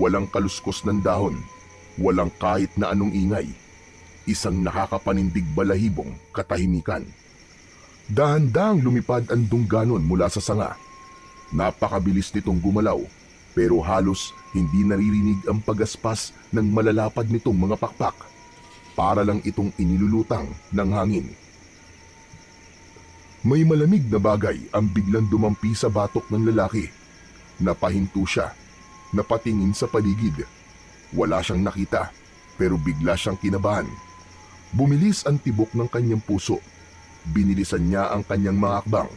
walang kaluskos ng dahon, walang kahit na anong ingay. Isang nakakapanindig balahibong katahimikan. Dahan-dahang lumipad ang dungganon mula sa sanga. Napakabilis nitong gumalaw, pero halos hindi naririnig ang pagaspas ng malalapad nitong mga pakpak. Para lang itong inilulutang ng hangin. May malamig na bagay ang biglang dumampi sa batok ng lalaki. Napahinto siya, napatingin sa paligid. Wala siyang nakita, pero bigla siyang kinabahan. Bumilis ang tibok ng kanyang puso. Binilisan niya ang kanyang mga hakbang,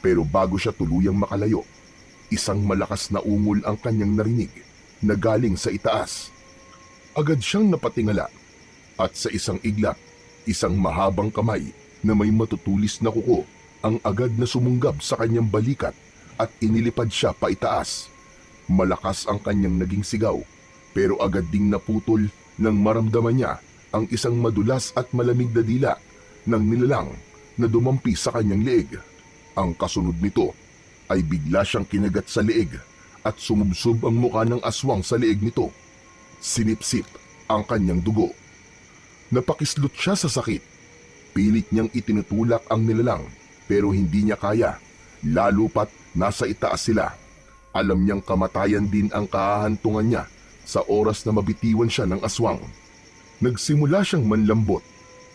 pero bago siya tuluyang makalayo, isang malakas na ungol ang kanyang narinig na galing sa itaas. Agad siyang napatingala. At sa isang iglap, isang mahabang kamay na may matutulis na kuko ang agad na sumunggab sa kanyang balikat at inilipad siya paitaas. Malakas ang kanyang naging sigaw, pero agad ding naputol nang maramdaman niya ang isang madulas at malamig na dila ng nilalang na dumampi sa kanyang leeg. Ang kasunod nito ay bigla siyang kinagat sa leeg at sumubsob ang mukha ng aswang sa leeg nito. Sinipsip ang kanyang dugo. Napakislot siya sa sakit. Pilit niyang itinutulak ang nilalang pero hindi niya kaya, lalo pat nasa itaas sila. Alam niyang kamatayan din ang kahahantungan niya sa oras na mabitiwan siya ng aswang. Nagsimula siyang manlambot,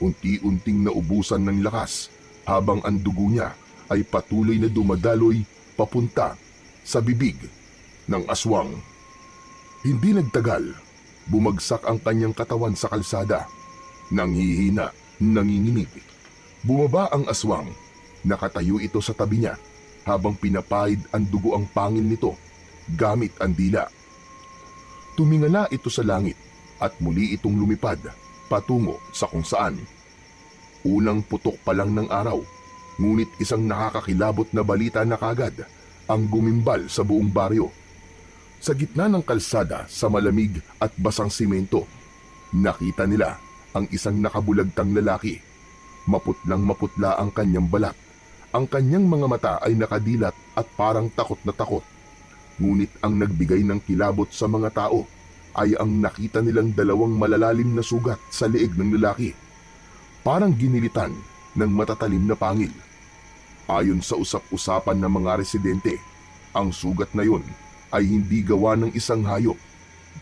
unti-unting naubusan ng lakas habang ang dugo niya ay patuloy na dumadaloy papunta sa bibig ng aswang. Hindi nagtagal, bumagsak ang kanyang katawan sa kalsada. Nanghihina, nanginginig. Bumaba ang aswang. Nakatayo ito sa tabi niya habang pinapahid ang dugo ang pangil nito gamit ang dila. Tumingala ito sa langit at muli itong lumipad patungo sa kung saan. Unang putok pa lang ng araw, ngunit isang nakakakilabot na balita na kagad ang gumimbal sa buong baryo. Sa gitna ng kalsada sa malamig at basang simento, nakita nila ang isang nakabulagtang lalaki. Maputlang maputla ang kanyang balat. Ang kanyang mga mata ay nakadilat at parang takot na takot. Ngunit ang nagbigay ng kilabot sa mga tao ay ang nakita nilang dalawang malalalim na sugat sa leeg ng lalaki. Parang ginilitan ng matatalim na pangil. Ayon sa usap-usapan ng mga residente, ang sugat na yon ay hindi gawa ng isang hayop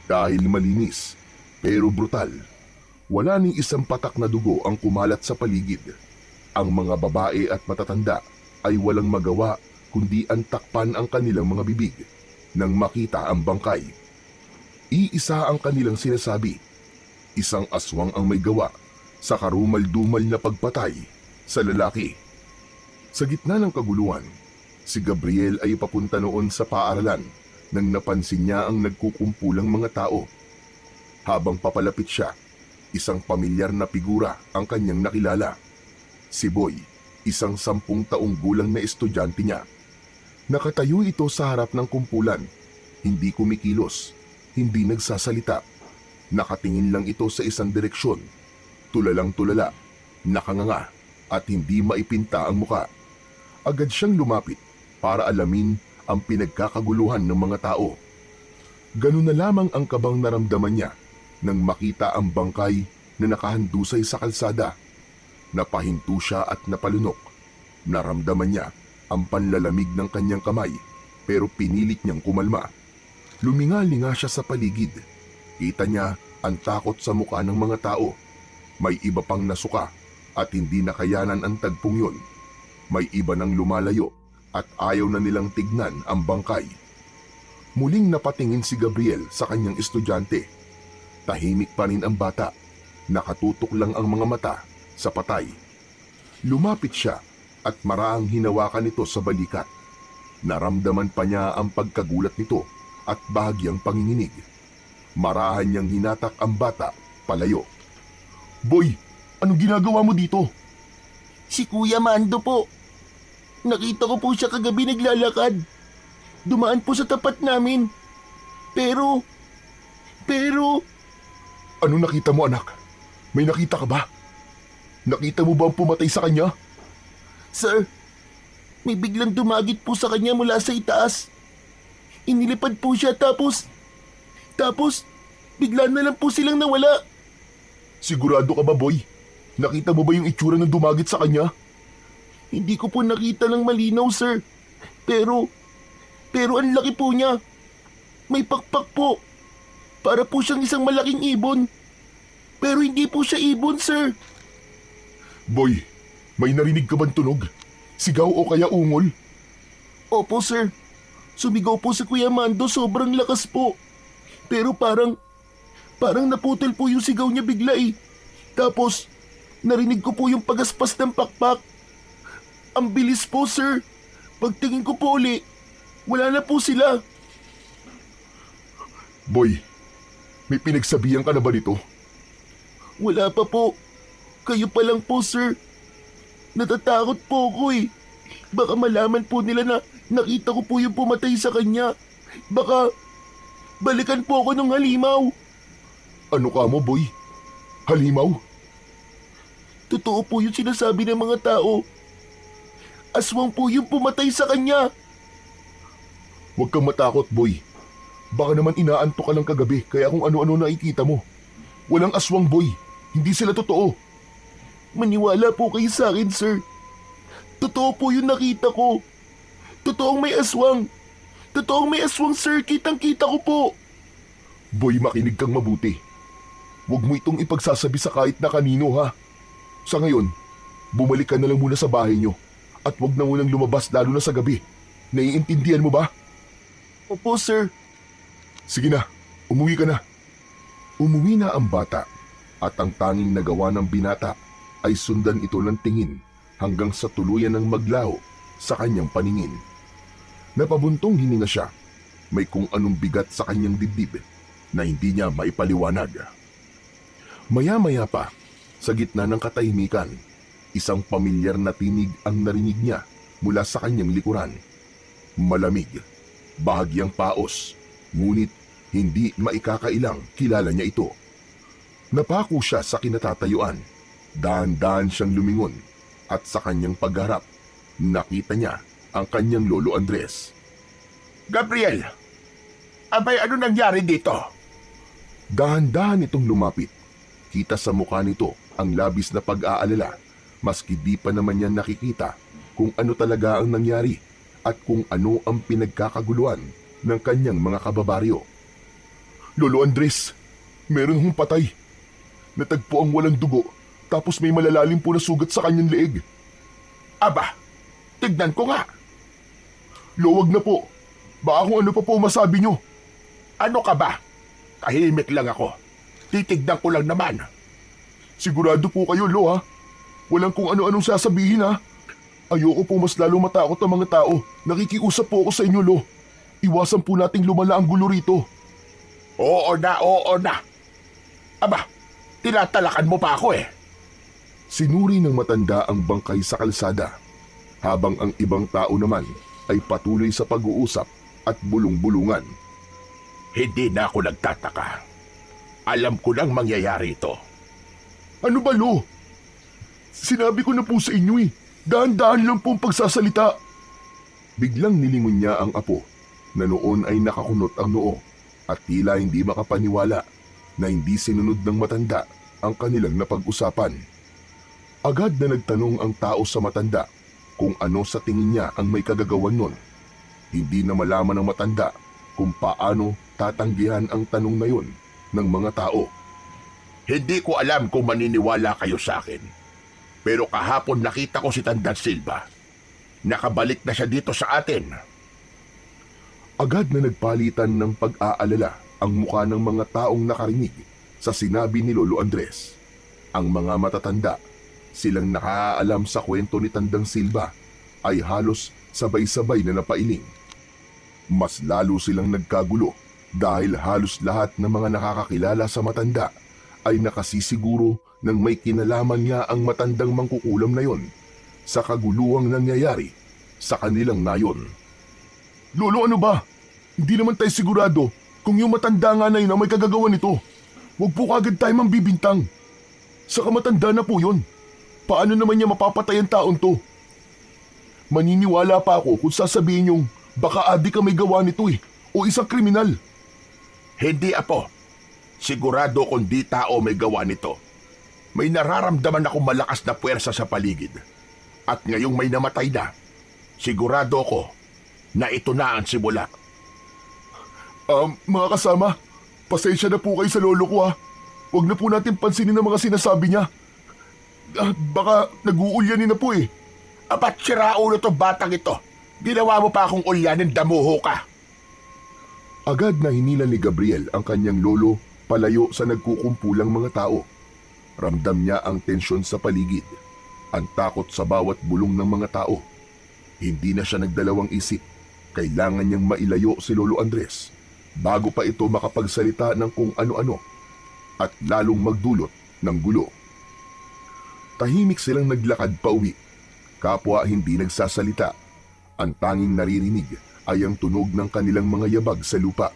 dahil malinis pero brutal. Wala ni isang patak na dugo ang kumalat sa paligid. Ang mga babae at matatanda ay walang magawa kundi antakpan ang kanilang mga bibig nang makita ang bangkay. Iisa ang kanilang sinasabi, isang aswang ang may gawa sa karumal-dumal na pagpatay sa lalaki. Sa gitna ng kaguluhan, si Gabriel ay papunta noon sa paaralan nang napansin niya ang nagkukumpulang mga tao. Habang papalapit siya, isang pamilyar na figura ang kanyang nakilala. Si Boy, isang 10 taong gulang na estudyante niya. Nakatayo ito sa harap ng kumpulan, hindi kumikilos, hindi nagsasalita. Nakatingin lang ito sa isang direksyon, tulalang-tulala, nakanganga at hindi maipinta ang muka. Agad siyang lumapit para alamin ang pinagkakaguluhan ng mga tao. Ganun na lamang ang kabang naramdaman niya nang makita ang bangkay na nakahandusay sa kalsada. Napahinto siya at napalunok. Naramdaman niya ang panlalamig ng kanyang kamay pero pinilit niyang kumalma. Luminga-linga siya sa paligid. Kita niya ang takot sa mukha ng mga tao. May iba pang nasuka at hindi nakayanan ang tagpong yun. May iba nang lumalayo at ayaw na nilang tignan ang bangkay. Muling napatingin si Gabriel sa kanyang estudyante. Tahimik pa rin ang bata. Nakatutok lang ang mga mata sa patay. Lumapit siya at maraang hinawakan ito sa balikat. Naramdaman pa niya ang pagkagulat nito at bahagyang panginginig. Marahan niyang hinatak ang bata palayo. "Boy, anong ginagawa mo dito?" Si Kuya Mando po. Nakita ko po siya kagabi naglalakad. Dumaan po sa tapat namin. Pero... "Ano nakita mo, anak? May nakita ka ba? Nakita mo ba ang pumatay sa kanya?" Sir, may biglang dumagit po sa kanya mula sa itaas. Inilipad po siya tapos bigla na lang po silang nawala. "Sigurado ka ba, boy? Nakita mo ba yung itsura ng dumagit sa kanya?" Hindi ko po nakita ng malinaw, sir. Pero ang laki po niya. May pakpak po. Para po siyang isang malaking ibon. Pero hindi po siya ibon, sir. "Boy, may narinig ka bang tunog? Sigaw o kaya ungol?" Opo, sir. Sumigaw po si Kuya Mando, sobrang lakas po. Pero parang naputol po yung sigaw niya bigla eh. Tapos, narinig ko po yung pagaspas ng pakpak. Ang bilis po, sir. Pagtingin ko po uli, wala na po sila. "Boy, may pinagsabihan ka na ba nito?" Wala pa po. Kayo pa lang po, sir. Natatakot po ako eh. Baka malaman po nila na nakita ko po yung pumatay sa kanya. Baka balikan po ako ng halimaw. Ano ka mo, boy? Halimaw? Totoo po yung sinasabi ng mga tao. Aswang po yung pumatay sa kanya. Huwag kang matakot, boy. Baka naman inaanto ka lang kagabi kaya kung ano-ano nakikita mo. Walang aswang, boy. Hindi sila totoo. Maniwala po kayo sa akin, sir. Totoo po yung nakita ko. Totoong may aswang. Totoong may aswang, sir. Kitang-kita ko po. Boy, makinig kang mabuti. Huwag mo itong ipagsasabi sa kahit na kanino, ha? Sa ngayon, bumalik ka na lang muna sa bahay nyo at huwag na munang lumabas lalo na sa gabi. Naiintindihan mo ba? Opo, sir. Sige na, umuwi ka na. Umuwi na ang bata at ang tanging nagawa ng binata ay sundan ito ng tingin hanggang sa tuluyan ng maglaho sa kanyang paningin. Napabuntong hininga siya. May kung anong bigat sa kanyang dibdib na hindi niya maipaliwanag. Maya-maya pa, sa gitna ng katahimikan, isang pamilyar na tinig ang narinig niya mula sa kanyang likuran. Malamig, bahagyang paos, ngunit hindi maikakailang kilala niya ito. Napako siya sa kinatatayuan. Dahan-dahan siyang lumingon at sa kanyang pagharap, nakita niya ang kanyang lolo Andres. Gabriel! Abay, ano nangyari dito? Dahan-dahan itong lumapit. Kita sa mukha nito ang labis na pag-aalala, maski di pa naman niya nakikita kung ano talaga ang nangyari at kung ano ang pinagkakaguluhan ng kanyang mga kababaryo. Lolo Andres, meron hong patay. Natagpo ang walang dugo, tapos may malalalim po na sugat sa kanyang leeg. Aba, tignan ko nga. Luwag na po. Baka kung ano pa po masabi nyo. Ano ka ba? Tahimik lang ako. Titignan ko lang naman. Sigurado po kayo, Lo, ha? Walang kung ano-anong sasabihin, ha? Ayoko po mas lalo matakot ang mga tao. Nakikiusap po ako sa inyo, Lo. Iwasan po nating lumala ang gulo rito. Oo na. Aba, tinatalakan mo pa ako eh. Sinuri ng matanda ang bangkay sa kalsada, habang ang ibang tao naman ay patuloy sa pag-uusap at bulong-bulungan. Hindi na ako nagtataka. Alam ko nang mangyayari ito. Ano ba, Lo? Sinabi ko na po sa inyo eh. Dahan-dahan lang po ang pagsasalita. Biglang nilingon niya ang apo na noon ay nakakunot ang noo at tila hindi makapaniwala na hindi sinunod ng matanda ang kanilang napag-usapan. Agad na nagtanong ang tao sa matanda kung ano sa tingin niya ang may kagagawan nun. Hindi na malaman ng matanda kung paano tatanggihan ang tanong na yun ng mga tao. Hindi ko alam kung maniniwala kayo sa akin. Pero kahapon nakita ko si Tandang Silva. Nakabalik na siya dito sa atin. Agad na nagpalitan ng pag-aalala ang mukha ng mga taong nakarinig sa sinabi ni Lolo Andres. Ang mga matatanda, silang nakaalam sa kwento ni Tandang Silva, ay halos sabay-sabay na napailing. Mas lalo silang nagkagulo dahil halos lahat ng mga nakakakilala sa matanda ay nakasisiguro nang may kinalaman niya ang matandang mangkukulam na yon sa kaguluhang nangyayari sa kanilang nayon. Lolo, ano ba? Hindi naman tayo sigurado kung yung matanda nga na yun ang may kagagawa nito. Huwag po kagad tayo mambibintang. Saka matanda na po yun. Paano naman niya mapapatay ang taon to? Maniniwala pa ako kung sasabihin yung baka adik ka may gawa nito o isang kriminal. Hindi, apo. Sigurado kung di tao may gawa nito. May nararamdaman akong malakas na puwersa sa paligid. At ngayong may namatay na, sigurado ko na ito na ang simula. Mga kasama, pasensya na po kayo sa lolo ko ha. Huwag na po natin pansinin ang mga sinasabi niya. Baka nag-uulyanin na po eh. Apat siraulo to batang ito. Ginawa mo pa akong ulyanin, damuho ka. Agad na hinila ni Gabriel ang kanyang lolo palayo sa nagkukumpulang mga tao. Ramdam niya ang tensyon sa paligid, ang takot sa bawat bulong ng mga tao. Hindi na siya nagdalawang isip. Kailangan niyang mailayo si Lolo Andres bago pa ito makapagsalita ng kung ano-ano at lalong magdulot ng gulo. Tahimik silang naglakad pa uwi. Kapwa hindi nagsasalita. Ang tanging naririnig ay ang tunog ng kanilang mga yabag sa lupa.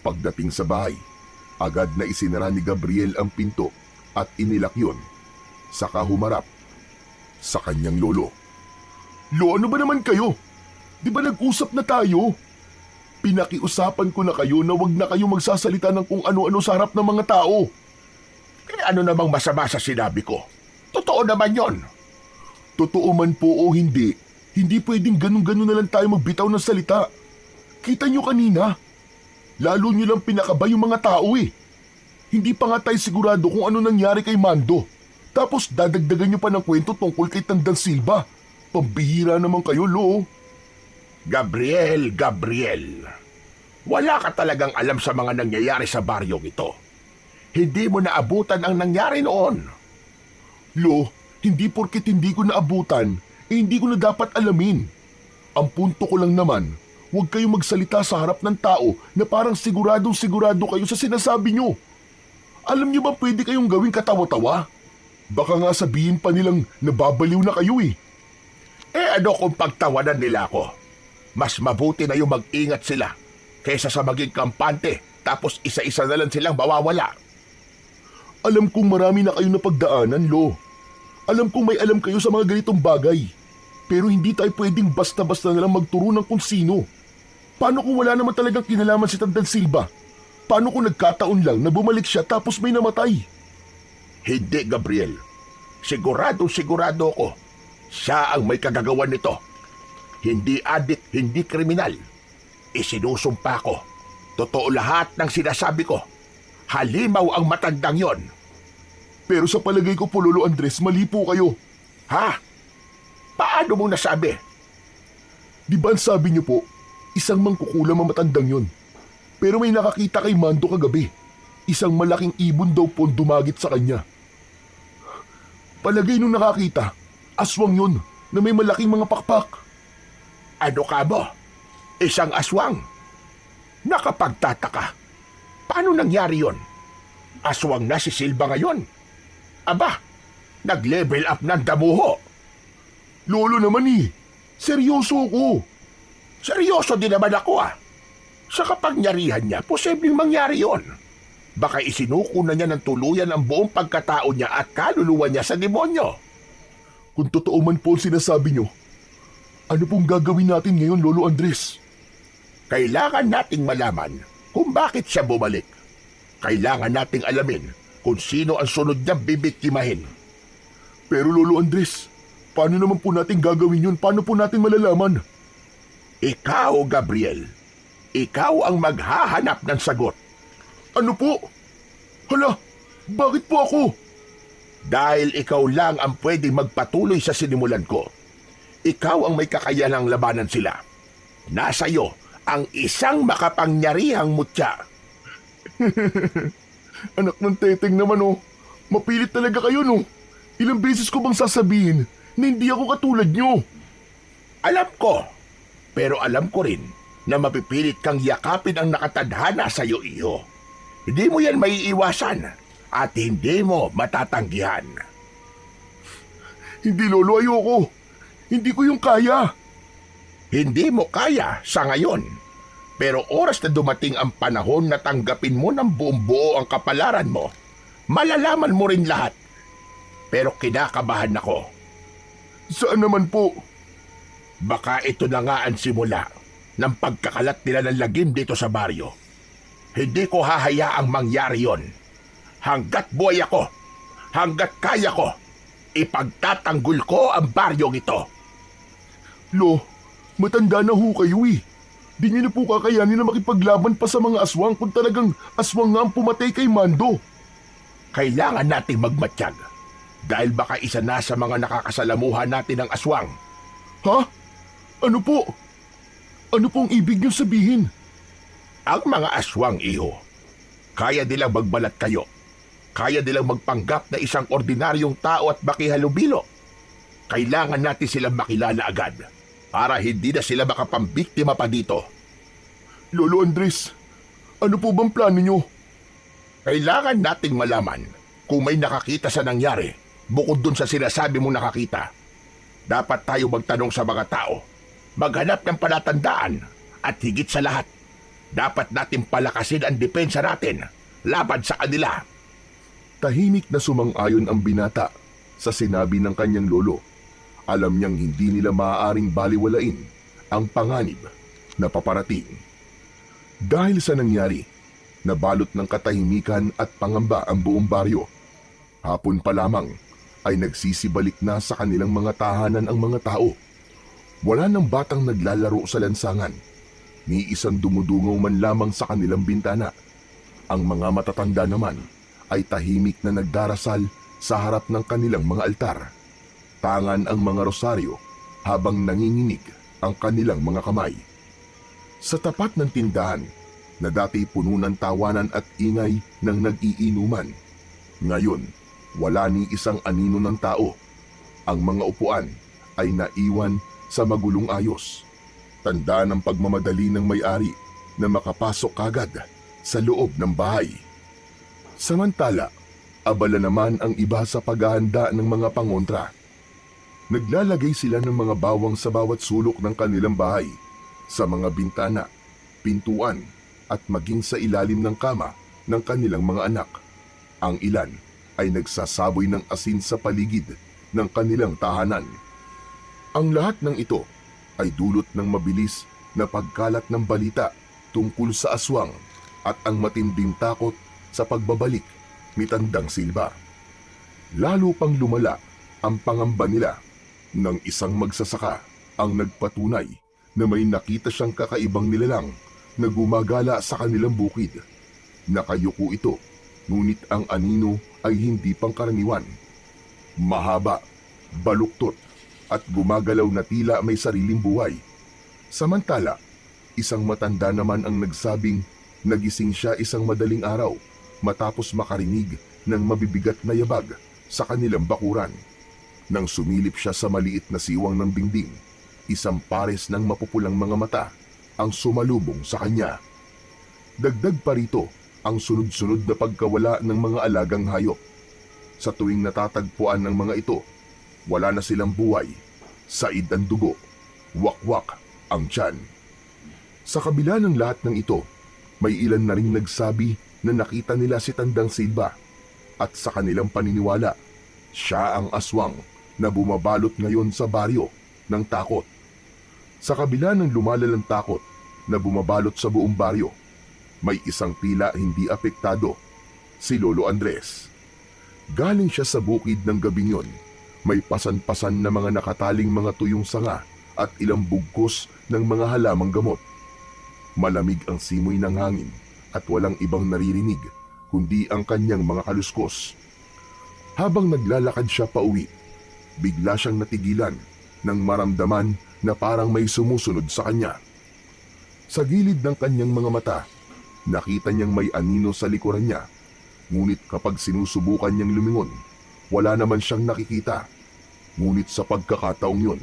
Pagdating sa bahay, agad na isinara ni Gabriel ang pinto at inilak yun. Saka humarap sa kanyang lolo. Lo, ano ba naman kayo? Di ba nag-usap na tayo? Pinakiusapan ko na kayo na wag na kayo magsasalita ng kung ano-ano sa harap ng mga tao. Ano namang masama sa sinabi ko? Totoo naman yon. Totoo man po o hindi, hindi pwedeng ganun-ganun na lang tayo magbitaw ng salita. Kita nyo kanina, lalo nyo lang pinakaba yung mga tao eh. Hindi pa nga tayo sigurado kung ano nangyari kay Mando. Tapos dadagdagan nyo pa ng kwento tungkol kay Tandan Silva. Pambihira naman kayo, Lo. Gabriel, wala ka talagang alam sa mga nangyayari sa baryong ito. Hindi mo naabutan ang nangyari noon. Lo, hindi porket hindi ko naabutan, hindi ko na dapat alamin. Ang punto ko lang naman, huwag kayong magsalita sa harap ng tao na parang siguradong-sigurado kayo sa sinasabi nyo. Alam nyo ba pwede kayong gawing katawa-tawa? Baka nga sabihin pa nilang nababaliw na kayo eh. Ano kung pagtawanan nila ako? Mas mabuti na yung mag-ingat sila kaysa sa maging kampante tapos isa-isa na lang silang mawawala. Alam kong marami na kayo napagdaanan, Lo. Alam kong may alam kayo sa mga ganitong bagay. Pero hindi tayo pwedeng basta-basta na lang magturo ng kung sino. Paano kung wala naman talagang kinalaman si Tandan Silva? Paano kung nagkataon lang na bumalik siya tapos may namatay? Hindi, Gabriel. Sigurado ako. Siya ang may kagagawan nito. Hindi adik, hindi kriminal. Isinusumpa ko. Totoo lahat ng sinasabi ko. Halimaw ang matandang yon. Pero sa palagay ko po, Lolo Andres, mali po kayo. Ha? Paano mo nasabi? Di ba ang sabi niyo po, isang mangkukulam ang matandang yon. Pero may nakakita kay Mando kagabi. Isang malaking ibon daw po dumagit sa kanya. Palagay nung nakakita, aswang yun na may malaking mga pakpak. Ano ka mo? Isang aswang? Nakapagtataka. Paano nangyari yon? Aswang na si Silva ngayon. Aba, nag-level up ng damuho. Lolo naman eh, seryoso ko. Seryoso din naman ako ah. Sa kapangyarihan niya, posibleng mangyari yon. Baka isinuko na niya ng tuluyan ang buong pagkatao niya at kaluluwa niya sa demonyo. Kung totoo man po sinasabi niyo, ano pong gagawin natin ngayon, Lolo Andres? Kailangan nating malaman kung bakit siya bumalik. Kailangan nating alamin kung sino ang sunod niyang bibiktimahin. Pero Lolo Andres, paano naman po natin gagawin yun? Paano po natin malalaman? Ikaw, Gabriel. Ikaw ang maghahanap ng sagot. Ano po? Hala, bakit po ako? Dahil ikaw lang ang pwedeng magpatuloy sa sinimulan ko. Ikaw ang may kakayanang labanan sila. Nasa iyo ang isang makapangyarihang mutya. Anak ng teteng naman oh. Mapilit talaga kayo no. Ilang beses ko bang sasabihin na hindi ako katulad nyo? Alam ko. Pero alam ko rin na mapipilit kang yakapin ang nakatadhana sa iyo, iho. Hindi mo yan maiiwasan at hindi mo matatanggihan. Hindi, Lolo, ayoko. Hindi ko yung kaya. Hindi mo kaya sa ngayon. Pero oras na dumating ang panahon na tanggapin mo ng buong buo ang kapalaran mo, malalaman mo rin lahat. Pero kinakabahan ako. Saan naman po? Baka ito na nga ang simula ng pagkakalat nila ng lagim dito sa baryo. Hindi ko hahayaang mangyari yon. Hanggat buhay ako, hanggat kaya ko, ipagtatanggol ko ang baryong ito. Lo, matanda na ho kayo eh. Di niyo na po kakayanin na makipaglaban pa sa mga aswang kung talagang aswang nga ang pumatay kay Mando. Kailangan nating magmatsyag dahil baka isa na sa mga nakakasalamuhan natin ang aswang. Ha? Ano po? Ano pong ibig niyo sabihin? Ang mga aswang, iho, kaya nilang magbalat kayo. Kaya nilang magpanggap na isang ordinaryong tao at makihalubilo. Kailangan natin silang makilala agad para hindi na sila makapambiktima pa dito. Lolo Andres, ano po bang plano niyo? Kailangan nating malaman kung may nakakita sa nangyari bukod dun sa sinasabi mong nakakita. Dapat tayo magtanong sa mga tao, maghanap ng palatandaan, at higit sa lahat, dapat natin palakasin ang depensa natin laban sa kanila. Tahimik na sumang-ayon ang binata sa sinabi ng kanyang lolo. Alam niyang hindi nila maaaring baliwalain ang panganib na paparating. Dahil sa nangyari, nabalot ng katahimikan at pangamba ang buong baryo. Hapon pa lamang ay nagsisibalik na sa kanilang mga tahanan ang mga tao. Wala nang batang naglalaro sa lansangan, ni isang dumudungaw man lamang sa kanilang bintana. Ang mga matatanda naman ay tahimik na nagdarasal sa harap ng kanilang mga altar. Tangan ang mga rosaryo habang nanginginig ang kanilang mga kamay. Sa tapat ng tindahan na dati puno ng tawanan at ingay ng nag-iinuman, ngayon wala ni isang anino ng tao. Ang mga upuan ay naiwan sa magulong ayos. Tanda ng pagmamadali ng may-ari na makapasok kagad sa loob ng bahay. Samantala, abala naman ang iba sa paghahanda ng mga pangontra. Naglalagay sila ng mga bawang sa bawat sulok ng kanilang bahay, sa mga bintana, pintuan, at maging sa ilalim ng kama ng kanilang mga anak. Ang ilan ay nagsasaboy ng asin sa paligid ng kanilang tahanan. Ang lahat ng ito ay dulot ng mabilis na pagkalat ng balita tungkol sa aswang at ang matinding takot sa pagbabalik ni Tandang Silva. Lalo pang lumala ang pangamba nila nang isang magsasaka ang nagpatunay na may nakita siyang kakaibang nilalang na gumagala sa kanilang bukid. Nakayuko ito, ngunit ang anino ay hindi pangkaraniwan. Mahaba, baluktot, at gumagalaw na tila may sariling buhay. Samantala, isang matanda naman ang nagsabing nagising siya isang madaling araw matapos makarinig ng mabibigat na yabag sa kanilang bakuran. Nang sumilip siya sa maliit na siwang ng dingding, isang pares ng mapupulang mga mata ang sumalubong sa kanya. Dagdag pa rito ang sunod-sunod na pagkawala ng mga alagang hayop. Sa tuwing natatagpuan ng mga ito, wala na silang buhay, said ang dugo, wakwak ang tiyan. Sa kabila ng lahat ng ito, may ilan na ring nagsabi na nakita nila si Tandang Silva at sa kanilang paniniwala, siya ang aswang na bumabalot ngayon sa baryo ng takot. Sa kabila ng lumalalang takot na bumabalot sa buong baryo, may isang tila hindi apektado, si Lolo Andres. Galing siya sa bukid ng gabing yon, may pasan-pasan na mga nakataling mga tuyong sanga at ilang bugkos ng mga halamang gamot. Malamig ang simoy ng hangin at walang ibang naririnig kundi ang kanyang mga kaluskos. Habang naglalakad siya pauwi, bigla siyang natigilan nang maramdaman na parang may sumusunod sa kanya. Sa gilid ng kanyang mga mata, nakita niyang may anino sa likuran niya, ngunit kapag sinusubukan niyang lumingon, wala naman siyang nakikita. Ngunit sa pagkakataong yun,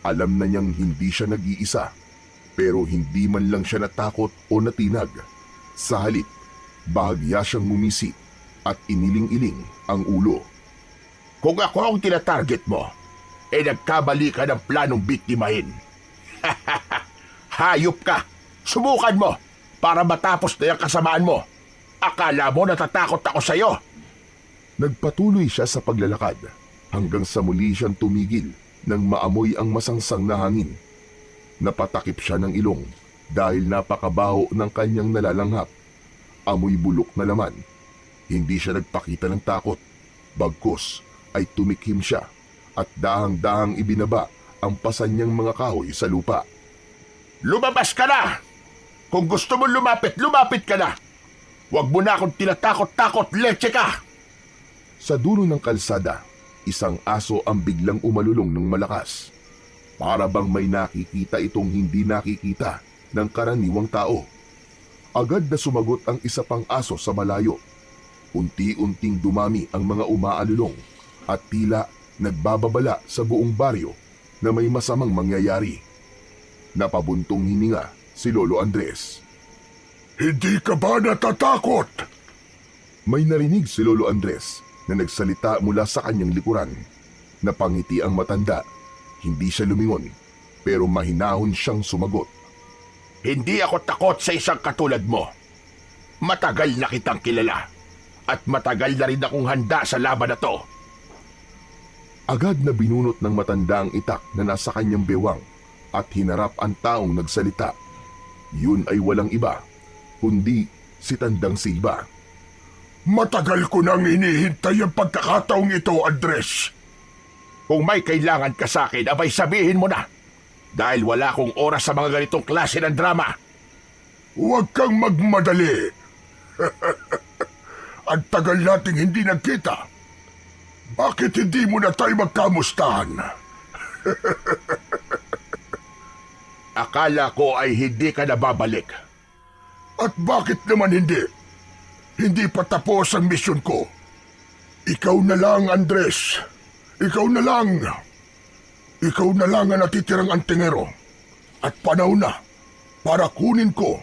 alam na niyang hindi siya nag-iisa, pero hindi man lang siya natakot o natinag. Sa halip, bahagya siyang ngumisi at iniling-iling ang ulo. Kung ako ang tinatarget mo, nagkamali ka ng planong biktimahin. Hayop ka! Subukan mo para matapos na yung kasamaan mo. Akala mo natatakot ako sa'yo? Nagpatuloy siya sa paglalakad hanggang sa muli siyang tumigil nang maamoy ang masangsang na hangin. Napatakip siya ng ilong dahil napakabaho ng kanyang nalalanghap. Amoy bulok na laman. Hindi siya nagpakita ng takot. Bagkus ay tumikim siya at dahang-dahang ibinaba ang pasan niyang mga kahoy sa lupa. Lumabas ka na! Kung gusto mo lumapit, lumapit ka na! Huwag mo na akong tinatakot-takot, leche ka! Sa dulo ng kalsada, isang aso ang biglang umalulong ng malakas. Para bang may nakikita itong hindi nakikita ng karaniwang tao. Agad na sumagot ang isa pang aso sa malayo. Unti-unting dumami ang mga umaalulong at tila nagbababala sa buong baryo na may masamang mangyayari. Napabuntong hininga si Lolo Andres. Hindi ka ba natatakot? May narinig si Lolo Andres na nagsalita mula sa kanyang likuran. Napangiti ang matanda. Hindi siya lumingon, pero mahinahon siyang sumagot. Hindi ako takot sa isang katulad mo. Matagal na kitang kilala. At matagal na rin akong handa sa laban na to. Agad na binunot ng matanda ang itak na nasa kanyang bewang at hinarap ang taong nagsalita. Yun ay walang iba, kundi si Tandang Silva. Matagal ko nang hinihintay ang pagkakataong ito, Andres. Kung may kailangan ka sa akin, abay sabihin mo na. Dahil wala akong oras sa mga ganitong klase ng drama. Huwag kang magmadali. Ang tagal nating hindi nagkita. Bakit hindi mo na tayo magkamustahan? Akala ko ay hindi ka na babalik. At bakit naman hindi? Hindi pa tapos ang misyon ko. Ikaw na lang, Andres. Ikaw na lang. Ikaw na lang ang natitirang antingero. At panahon na para kunin ko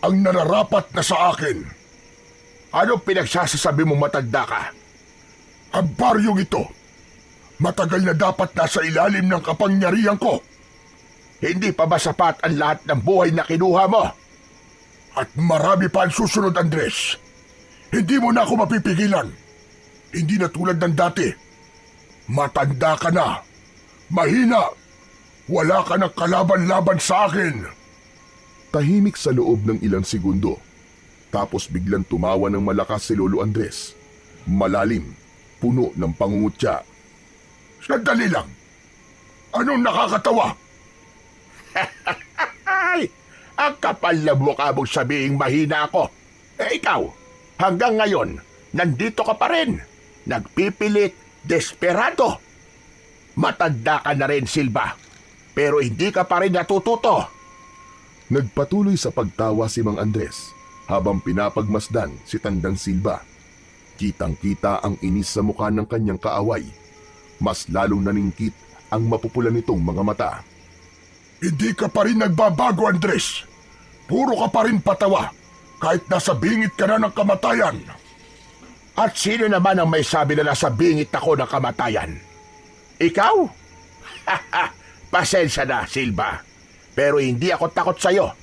ang nararapat na sa akin. Ano pinagsasasabi mo, matanda ka? Ang baryong ito, matagal na dapat nasa ilalim ng kapangyarihan ko. Hindi pa ba sapat ang lahat ng buhay na kinuha mo? At marami pa ang susunod, Andres. Hindi mo na ako mapipigilan. Hindi na tulad ng dati. Matanda ka na. Mahina. Wala ka ng kalaban-laban sa akin. Tahimik sa loob ng ilang segundo. Tapos biglang tumawa ng malakas si Lolo Andres. Malalim, puno ng pangungutya. Sandali lang. Anong nakakatawa? Ay, ang kapal na mukha mong sabihing mahina ako. Ikaw, hanggang ngayon, nandito ka pa rin. Nagpipilit, desperado. Matanda ka na rin, Silva. Pero hindi ka pa rin natututo. Nagpatuloy sa pagtawa si Mang Andres habang pinapagmasdan si Tandang Silva. Kitang-kita ang inis sa mukha ng kanyang kaaway. Mas lalong naningkit ang mapupula nitong mga mata. Hindi ka pa rin nagbabago, Andres. Puro ka pa rin patawa kahit nasa bingit ka na ng kamatayan. At sino naman ang may sabi na nasa bingit ako ng kamatayan? Ikaw? Pasensya na, Silva. Pero hindi ako takot sa'yo.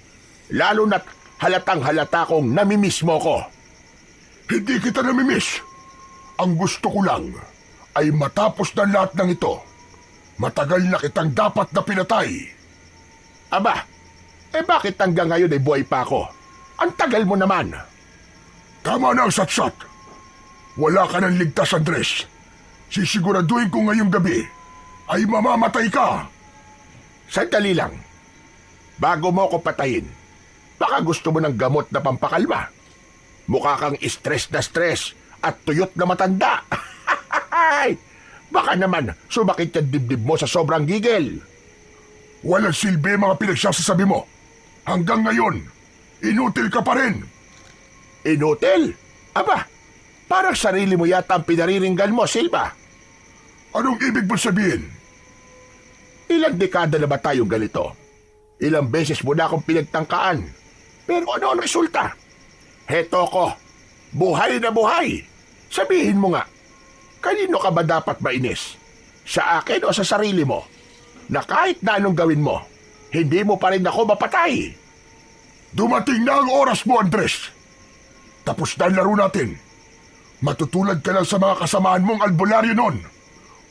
Lalo na't halatang halata kong namimiss mo ko. Hindi kita namimiss. Ang gusto ko lang ay matapos na lahat ng ito. Matagal na kitang dapat na pinatay. Aba, bakit hanggang ngayon ay buhay pa ako? Ang tagal mo naman. Tama na ang satsat. Wala ka ng ligtas, Andres. Sisiguraduhin ko ngayong gabi ay mamamatay ka. Sandali lang. Bago mo ako patayin, baka gusto mo ng gamot na pampakalma. Mukha kang stress na stress at tuyot na matanda. Baka naman sumakit yung dibdib mo sa sobrang gigil. Walang silbi mga pinagsasasabi mo. Hanggang ngayon, inutil ka pa rin. Inutil? Aba, parang sarili mo yata ang pinariringgan mo, Silva. Anong ibig mo sabihin? Ilang dekada na ba tayong ganito? Ilang beses mo na akong pinagtangkaan. Pero ano ang resulta? Heto ko, buhay na buhay. Sabihin mo nga, kanino ka ba dapat mainis? Sa akin o sa sarili mo? Na kahit na anong gawin mo, hindi mo pa rin ako mapatay. Dumating na ang oras mo, Andres. Tapos na ang laro natin. Matutulad ka lang sa mga kasamaan mong albularyo nun.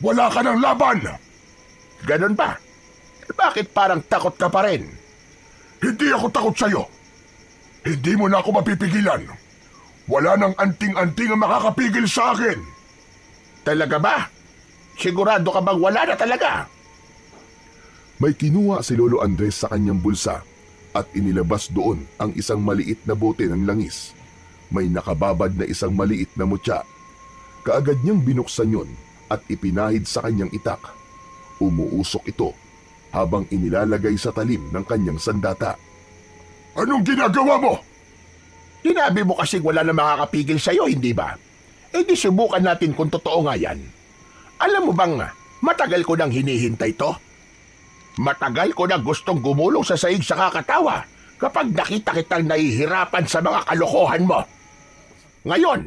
Wala ka ng laban. Ganon ba? Bakit parang takot ka pa rin? Hindi ako takot sa'yo. Hindi mo na ako mapipigilan. Wala nang anting-anting ang makakapigil sa akin. Talaga ba? Sigurado ka bang wala na talaga? May kinuha si Lolo Andres sa kanyang bulsa at inilabas doon ang isang maliit na bote ng langis. May nakababad na isang maliit na mutya. Kaagad niyang binuksan yun at ipinahid sa kanyang itak. Umuusok ito habang inilalagay sa talim ng kanyang sandata. Anong ginagawa mo? Sinabi mo kasing wala na makakapigil sa'yo, hindi ba? Di subukan natin kung totoo nga yan. Alam mo bang matagal ko nang hinihintay to? Matagal ko na gustong gumulong sa saig sa kakatawa kapag nakita kitang nahihirapan sa mga kalokohan mo. Ngayon,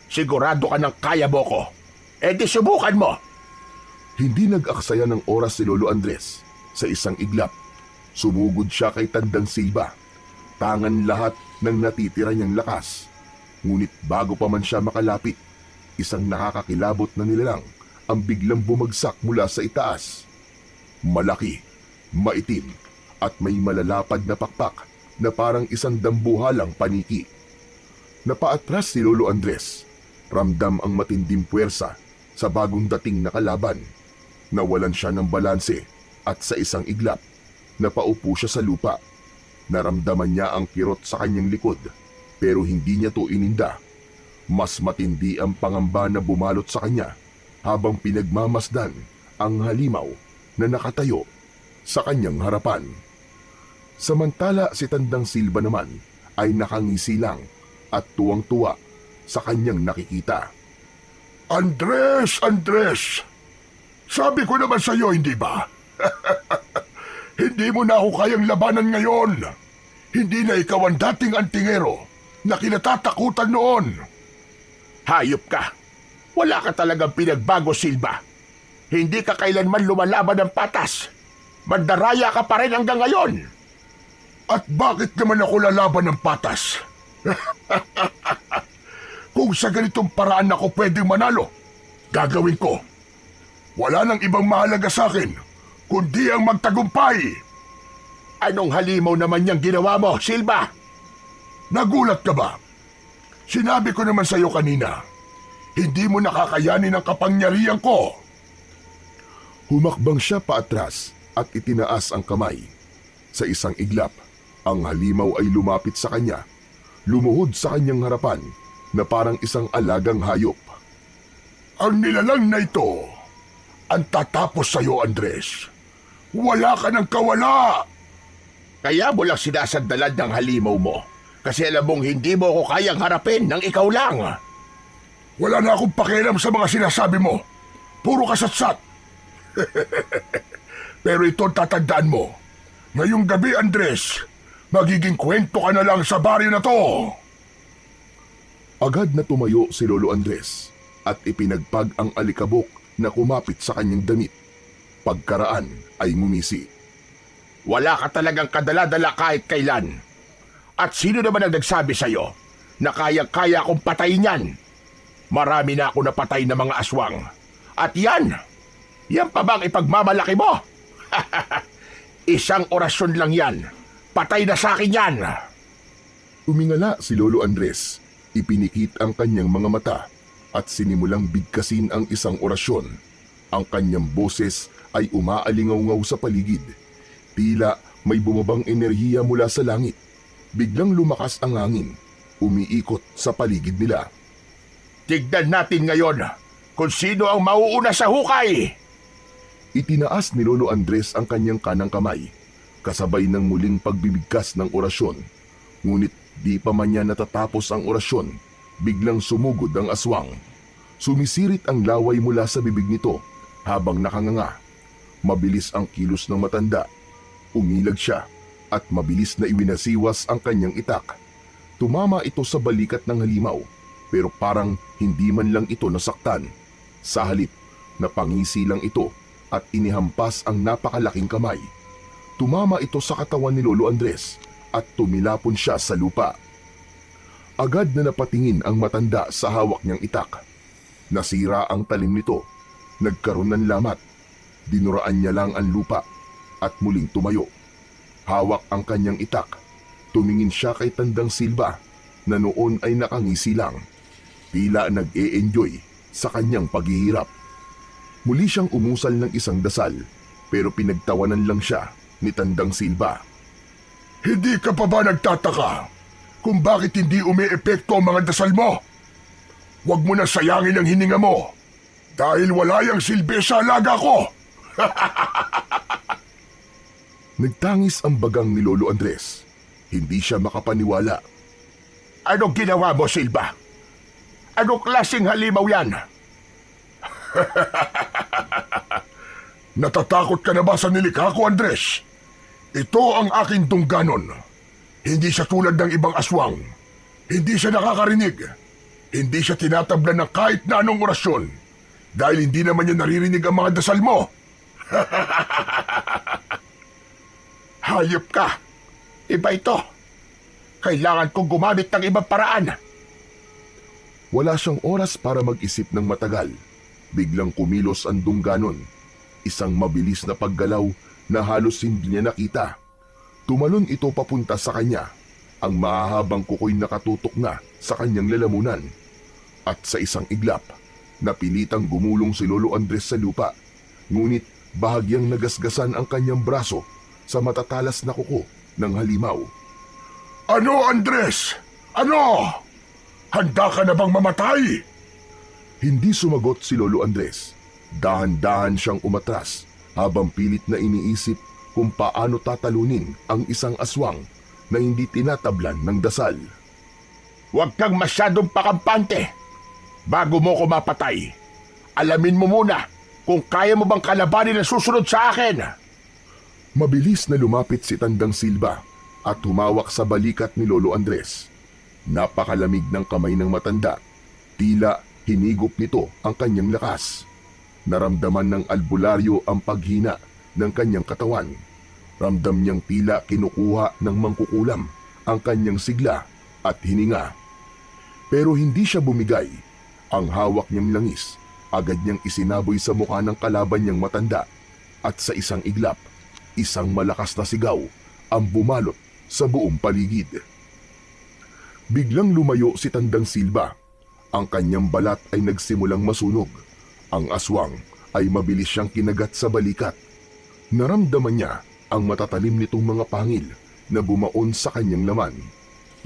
sigurado ka ng kaya mo ko. Di subukan mo. Hindi nag-aksaya ng oras si Lolo Andres. Sa isang iglap, sumugod siya kay Tandang Silva. Tangan lahat ng natitira niyang lakas. Ngunit bago pa man siya makalapit, isang nakakakilabot na nilalang ang biglang bumagsak mula sa itaas. Malaki, maitim, at may malalapad na pakpak na parang isang dambuhalang paniki. Napaatras si Lolo Andres. Ramdam ang matinding puwersa sa bagong dating na kalaban. Nawalan siya ng balanse at sa isang iglap, napaupo siya sa lupa. Naramdaman niya ang kirot sa kanyang likod pero hindi niya to ininda. Mas matindi ang pangamba na bumalot sa kanya habang pinagmamasdan ang halimaw na nakatayo sa kanyang harapan. Samantala si Tandang Silva naman ay nakangisi lang at tuwang-tuwa sa kanyang nakikita. Andres! Andres! Sabi ko naman sa iyo, hindi ba? Hindi mo na ako kayang labanan ngayon. Hindi na ikaw ang dating antingero na kinatatakutan noon. Hayop ka. Wala ka talagang pinagbago, Silva. Hindi ka kailanman lumalaban ng patas. Mandaraya ka pa rin hanggang ngayon. At bakit naman ako lalaban ng patas? Kung sa ganitong paraan ako pwedeng manalo, gagawin ko. Wala nang ibang mahalaga sa akin, kundi ang magtagumpay. Anong halimaw naman niyang ginawa mo, Silva? Nagulat ka ba? Sinabi ko naman sa iyo kanina, hindi mo nakakayanin ang kapangyarihan ko. Humakbang siya paatras at itinaas ang kamay. Sa isang iglap, ang halimaw ay lumapit sa kanya. Lumuhod sa kanyang harapan na parang isang alagang hayop. Ang nilalang na ito, ang tatapos sa iyo, Andres. Wala ka ng kawala! Kaya mo lang sinasandalan ng halimaw mo. Kasi alam mong hindi mo ako kayang harapin ng ikaw lang. Wala na akong pakialam sa mga sinasabi mo. Puro kasatsat. Pero ito tatandaan mo. Ngayong gabi, Andres, magiging kwento ka na lang sa baryo na to. Agad na tumayo si Lolo Andres at ipinagpag ang alikabok na kumapit sa kanyang damit. Pagkaraan ay ngumisi. Wala ka talagang kadala-dala kahit kailan. At sino naman ang nagsabi sa'yo na kayang-kaya akong patayin yan? Marami na ako napatay na mga aswang. At yan pa bang ipagmamalaki mo? Isang orasyon lang yan. Patay na sa akin yan. Umingala si Lolo Andres. Ipinikit ang kanyang mga mata at sinimulang bigkasin ang isang orasyon. Ang kanyang boses ay umaalingaw-ngaw sa paligid. Tila may bumabang enerhiya mula sa langit. Biglang lumakas ang hangin, umiikot sa paligid nila. Tignan natin ngayon kung sino ang mauuna sa hukay. Itinaas ni Lolo Andres ang kanyang kanang kamay, kasabay ng muling pagbibigkas ng orasyon. Ngunit di pa man niya natatapos ang orasyon, biglang sumugod ang aswang. Sumisirit ang laway mula sa bibig nito habang nakanganga. Mabilis ang kilos ng matanda. Umilag siya at mabilis na iwinasiwas ang kanyang itak. Tumama ito sa balikat ng halimaw pero parang hindi man lang ito nasaktan. Sa halip, napangisi lang ito at inihampas ang napakalaking kamay. Tumama ito sa katawan ni Lolo Andres at tumilapon siya sa lupa. Agad na napatingin ang matanda sa hawak niyang itak. Nasira ang talim nito. Nagkaroon ng lamat. Dinuraan niya lang ang lupa at muling tumayo. Hawak ang kanyang itak. Tumingin siya kay Tandang Silva na noon ay nakangisi lang. Tila nag-e-enjoy sa kanyang paghihirap. Muli siyang umusal ng isang dasal pero pinagtawanan lang siya ni Tandang Silva. Hindi ka pa ba nagtataka kung bakit hindi umi-epekto ang mga dasal mo? Huwag mo na sayangin ang hininga mo dahil wala yang silbi sa alaga ko. Nagtangis ang bagang ni Lolo Andres. Hindi siya makapaniwala. Anong ginawa mo, Silva? Anong klaseng halimaw yan? Natatakot ka na ba sa nilikha ko, Andres? Ito ang aking tungganon. Hindi siya tulad ng ibang aswang. Hindi siya nakakarinig. Hindi siya tinatablan ng kahit na anong orasyon. Dahil hindi naman niya naririnig ang mga dasal mo. Hayop ka! Iba ito! Kailangan kong gumamit ng ibang paraan! Wala siyang oras para mag-isip ng matagal. Biglang kumilos ang dungganon. Isang mabilis na paggalaw na halos hindi niya nakita. Tumalon ito papunta sa kanya. Ang mahahabang kuko'y nakatutok na sa kanyang lalamunan. At sa isang iglap, napilitang gumulong si Lolo Andres sa lupa. Ngunit bahagyang nagasgasan ang kanyang braso sa matatalas na kuko ng halimaw. Ano, Andres? Ano? Handa ka na bang mamatay? Hindi sumagot si Lolo Andres. Dahan-dahan siyang umatras habang pilit na iniisip kung paano tatalunin ang isang aswang na hindi tinatablan ng dasal. Huwag kang masyadong pakampante. Bago mo ko mapatay, alamin mo muna kung kaya mo bang kalabanin ang susunod sa akin. Mabilis na lumapit si Tandang Silva at humawak sa balikat ni Lolo Andres. Napakalamig ng kamay ng matanda. Tila hinigop nito ang kanyang lakas. Naramdaman ng albularyo ang paghina ng kanyang katawan. Ramdam niyang tila kinukuha ng mangkukulam ang kanyang sigla at hininga. Pero hindi siya bumigay. Ang hawak niyang langis, agad niyang isinaboy sa mukha ng kalaban niyang matanda. At sa isang iglap, isang malakas na sigaw ang bumalot sa buong paligid. Biglang lumayo si Tandang Silva. Ang kanyang balat ay nagsimulang masunog. Ang aswang ay mabilis siyang kinagat sa balikat. Naramdaman niya ang matatalim nitong mga pangil na bumaon sa kanyang laman.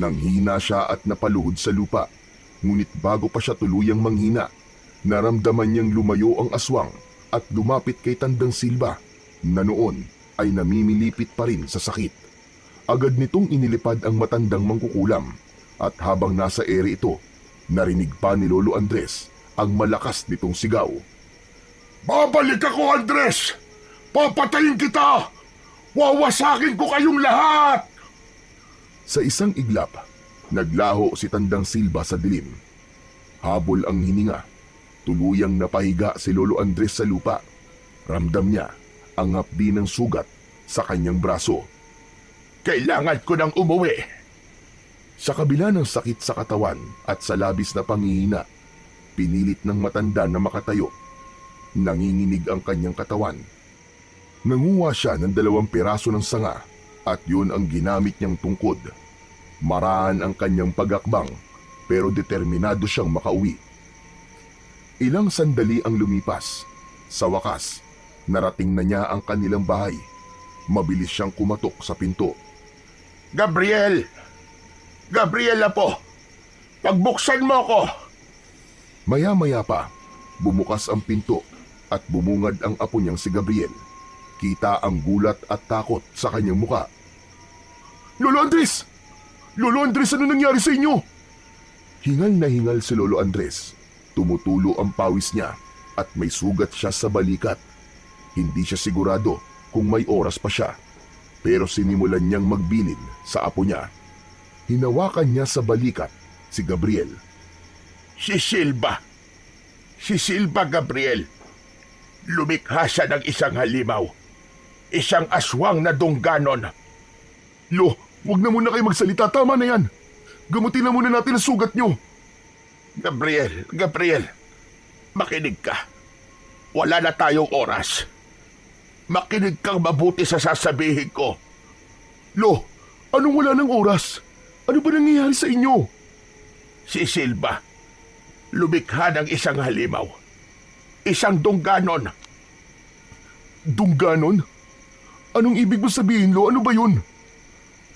Nanghina siya at napaluhod sa lupa. Ngunit bago pa siya tuluyang manghina, naramdaman niyang lumayo ang aswang at lumapit kay Tandang Silva na noon ay namimilipit pa rin sa sakit. Agad nitong inilipad ang matandang mangkukulam at habang nasa ere ito, narinig pa ni Lolo Andres ang malakas nitong sigaw. Babalik ako, Andres! Papatayin kita! Wawasakin ko kayong lahat! Sa isang iglap, naglaho si Tandang Silva sa dilim. Habol ang hininga. Tuluyang napahiga si Lolo Andres sa lupa. Ramdam niya ang hapdi ng sugat sa kanyang braso. Kailangan ko nang umuwi. Sa kabila ng sakit sa katawan at sa labis na panghihina, pinilit ng matanda na makatayo. Nanginginig ang kanyang katawan. Nanguha siya ng 2 piraso ng sanga at yun ang ginamit niyang tungkod. Maraan ang kanyang pagakbang pero determinado siyang makauwi. Ilang sandali ang lumipas. Sa wakas, narating na niya ang kanilang bahay. Mabilis siyang kumatok sa pinto. Gabriel! Gabriel po! Pagbuksan mo ko! Maya-maya pa, bumukas ang pinto at bumungad ang apo niyang si Gabriel. Kita ang gulat at takot sa kanyang muka. Lolo Andres! Lolo Andres, ano nangyari sa inyo? Hingal na hingal si Lolo Andres. Tumutulo ang pawis niya at may sugat siya sa balikat. Hindi siya sigurado kung may oras pa siya. Pero sinimulan niyang magbilin sa apo niya. Hinawakan niya sa balikat si Gabriel. Si Silva! Si Silva, Gabriel! Lumikha siya ng isang halimaw. Isang aswang na dungganon. Lo, wag na muna kayo magsalita. Tama na yan. Gamutin na muna natin ang sugat niyo. Gabriel, makinig ka. Wala na tayong oras. Makinig kang mabuti sa sasabihin ko. Lo, anong wala ng oras? Ano ba nangyayari sa inyo? Si Silva, lumikha ng isang halimaw. Isang dungganon. Dungganon? Anong ibig mo sabihin, Lo? Ano ba yun?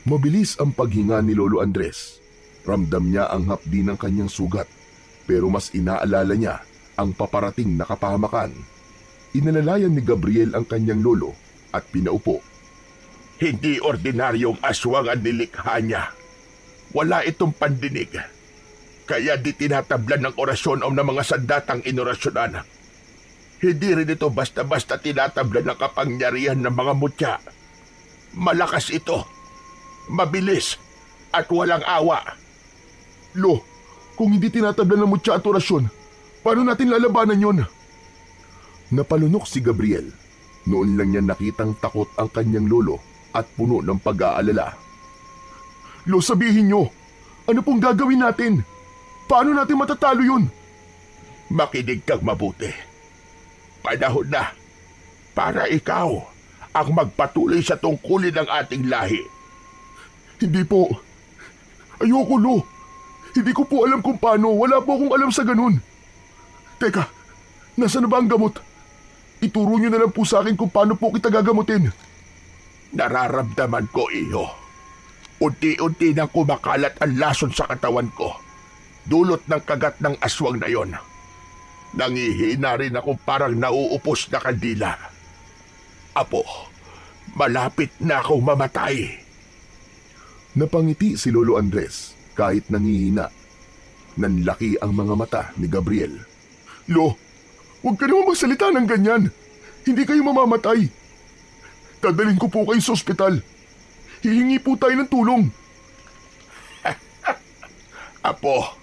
Mabilis ang paghinga ni Lolo Andres. Ramdam niya ang hapdi ng kanyang sugat, pero mas inaalala niya ang paparating na kapahamakan. Inalalayan ni Gabriel ang kanyang lolo at pinaupo. Hindi ordinaryong aswang ang nilikha niya. Wala itong pandinig. Kaya di tinatablan ng orasyon o ng mga sandatang inorasyonan. Hindi rin ito basta-basta tinatablan ng kapangyarihan ng mga mutya. Malakas ito, mabilis, at walang awa. Lo, kung hindi tinatablan ng mutya at orasyon, paano natin lalabanan yon? Napalunok si Gabriel. Noon lang niya nakitang takot ang kanyang lolo at puno ng pag-aalala. Lo, sabihin nyo, ano pong gagawin natin? Paano natin matatalo yun? Makinig kang mabuti. Panahon na para ikaw ang magpatuloy sa tungkulin ng ating lahi. Hindi po. Ayoko, Lo. Hindi ko po alam kung paano. Wala po akong alam sa ganun. Teka, nasa na ba ang gamot? Ituro nyo na lang po sa akin kung paano po kita gagamutin. Nararamdaman ko, iyo. Unti-unti nang kumakalat ang lason sa katawan ko. Dulot ng kagat ng aswang na yon. Nangihina rin ako parang nauupos na kandila. Apo, malapit na akong mamatay. Napangiti si Lolo Andres kahit nangihina. Nanlaki ang mga mata ni Gabriel. Lo, huwag ka naman magsalita ng ganyan. Hindi kayo mamamatay. Dadalhin ko po kayo sa ospital. Hihingi po tayo ng tulong. Apo,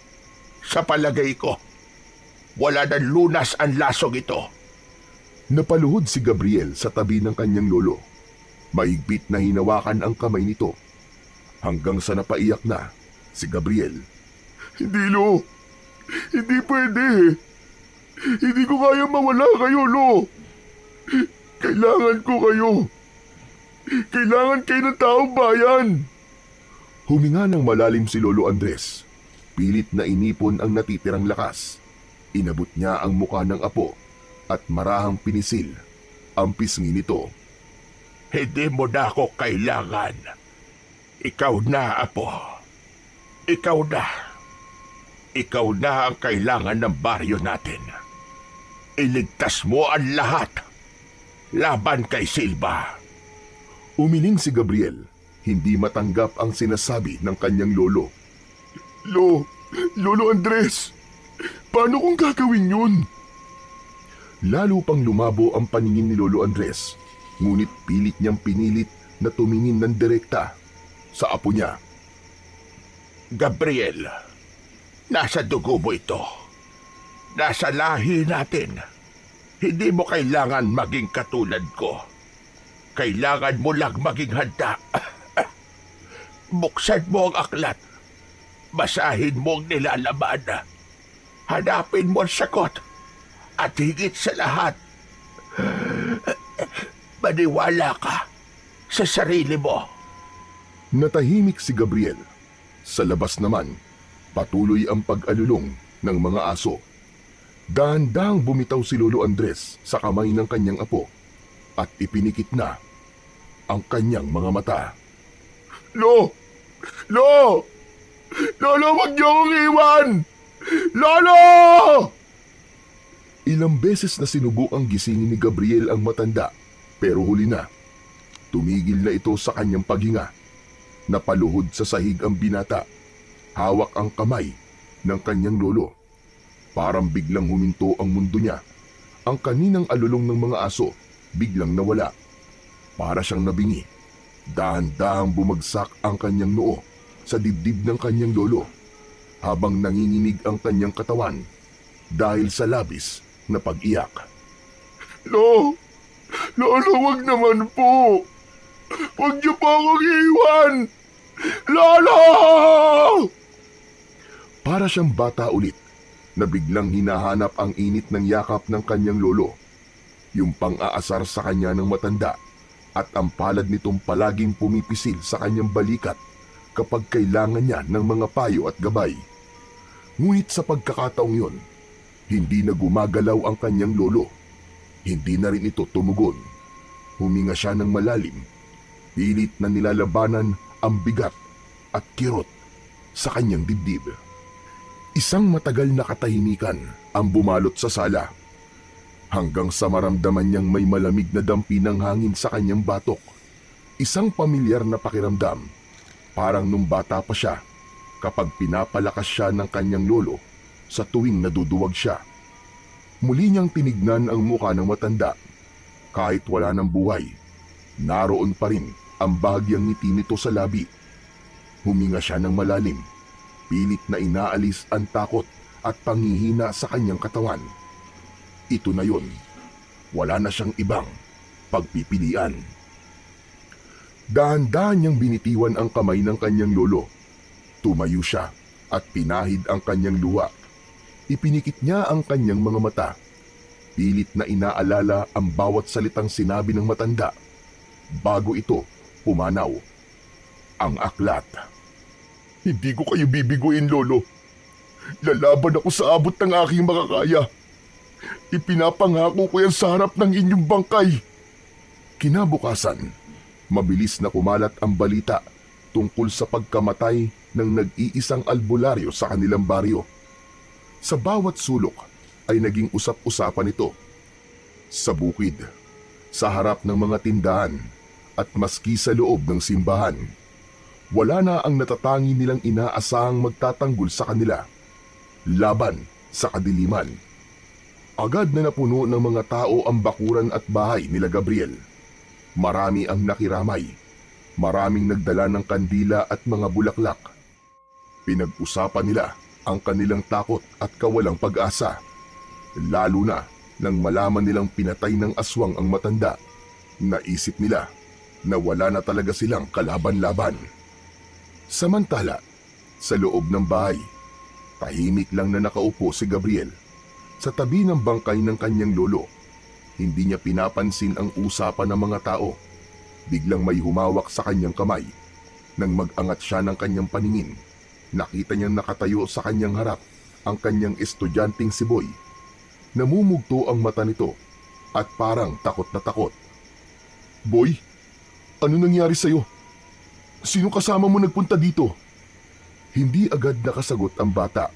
sa palagay ko, wala nang lunas ang lasong ito. Napaluhod si Gabriel sa tabi ng kanyang lolo. Mahigpit na hinawakan ang kamay nito. Hanggang sa napaiyak na si Gabriel. Hindi, Lo. Hindi pwede. Hindi ko kaya mawala kayo, Lo. Kailangan ko kayo. Kailangan kayo ng taong bayan. Huminga ng malalim si Lolo Andres. Pilit na inipon ang natitirang lakas. Inabot niya ang muka ng apo at marahang pinisil ang pisngi nito. Hindi mo na ako kailangan. Ikaw na, Apo. Ikaw na. Ikaw na ang kailangan ng baryo natin. Iligtas mo ang lahat. Laban kay Silva. Umiling si Gabriel. Hindi matanggap ang sinasabi ng kanyang lolo. Lolo Andres, paano kung gagawin yun? Lalo pang lumabo ang paningin ni Lolo Andres. Ngunit pilit niyang pinilit na tumingin ng direkta sa apo niya. Gabriel, nasa dugo mo ito. Nasa lahi natin. Hindi mo kailangan maging katulad ko. Kailangan mo lang maging handa. Buksan mo ang aklat. Basahin mo ang nilalaman. Hanapin mo ang sagot. At higit sa lahat, maniwala ka sa sarili mo. Natahimik si Gabriel. Sa labas naman, patuloy ang pag-alulong ng mga aso. Dahan-dahang bumitaw si Lolo Andres sa kamay ng kanyang apo at ipinikit na ang kanyang mga mata. Lolo, wag niyo akong iwan! Lolo! Ilang beses na sinubukang gisingin ni Gabriel ang matanda, pero huli na. Tumigil na ito sa kanyang paghinga. Napaluhod sa sahig ang binata. Hawak ang kamay ng kanyang lolo. Parang biglang huminto ang mundo niya. Ang kaninang alulong ng mga aso biglang nawala. Para siyang nabingi. Dahan-dahang bumagsak ang kanyang noo sa dibdib ng kanyang lolo habang nanginginig ang kanyang katawan dahil sa labis na pag-iyak. Lolo, wag naman po. Wag niyo po akong iwan. Lolo! Para siyang bata ulit na biglang hinahanap ang init ng yakap ng kanyang lolo. Yung pang-aasar sa kanya ng matanda at ang palad nitong palaging pumipisil sa kanyang balikat kapag kailangan niya ng mga payo at gabay. Ngunit sa pagkakataong yon, hindi na gumagalaw ang kanyang lolo. Hindi na rin ito tumugon. Huminga siya ng malalim. Pilit na nilalabanan ang bigat at kirot sa kanyang dibdib. Isang matagal na katahimikan ang bumalot sa sala. Hanggang sa maramdaman niyang may malamig na dampi ng hangin sa kanyang batok. Isang pamilyar na pakiramdam. Parang nung bata pa siya kapag pinapalakas siya ng kanyang lolo sa tuwing naduduwag siya. Muli niyang tinignan ang muka ng matanda. Kahit wala ng buhay, naroon pa rin ang bahagyang ngiti nito sa labi. Huminga siya ng malalim. Pilit na inaalis ang takot at panghihina sa kanyang katawan. Ito na yon. wala na siyang ibang pagpipilian. Dahan-dahan niyang binitiwan ang kamay ng kanyang lolo. Tumayo siya at pinahid ang kanyang luha. Ipinikit niya ang kanyang mga mata. Pilit na inaalala ang bawat salitang sinabi ng matanda bago ito pumanaw. Ang aklat. Hindi ko kayo bibiguin, Lolo. Lalaban ako sa abot ng aking makakaya. Ipinapangako ko yan sa harap ng inyong bangkay. Kinabukasan, mabilis na kumalat ang balita tungkol sa pagkamatay ng nag-iisang albularyo sa kanilang baryo. Sa bawat sulok ay naging usap-usapan ito. Sa bukid, sa harap ng mga tindahan at maski sa loob ng simbahan, wala na ang natatangi nilang inaasahang magtatanggol sa kanila. Laban sa kadiliman. Agad na napuno ng mga tao ang bakuran at bahay nila Gabriel. Marami ang nakiramay. Maraming nagdala ng kandila at mga bulaklak. Pinag-usapan nila ang kanilang takot at kawalang pag-asa. Lalo na nang malaman nilang pinatay ng aswang ang matanda. Naisip nila na wala na talaga silang kalaban-laban. Samantala, sa loob ng bahay, tahimik lang na nakaupo si Gabriel sa tabi ng bangkay ng kanyang lolo. Hindi niya pinapansin ang usapan ng mga tao. Biglang may humawak sa kanyang kamay. Nang mag-angat siya ng kanyang paningin, nakita niyang nakatayo sa kanyang harap ang kanyang estudyanteng si Boy. Namumugto ang mata nito at parang takot na takot. Boy, ano nangyari sa'yo? Sino kasama mo nagpunta dito? Hindi agad nakasagot ang bata.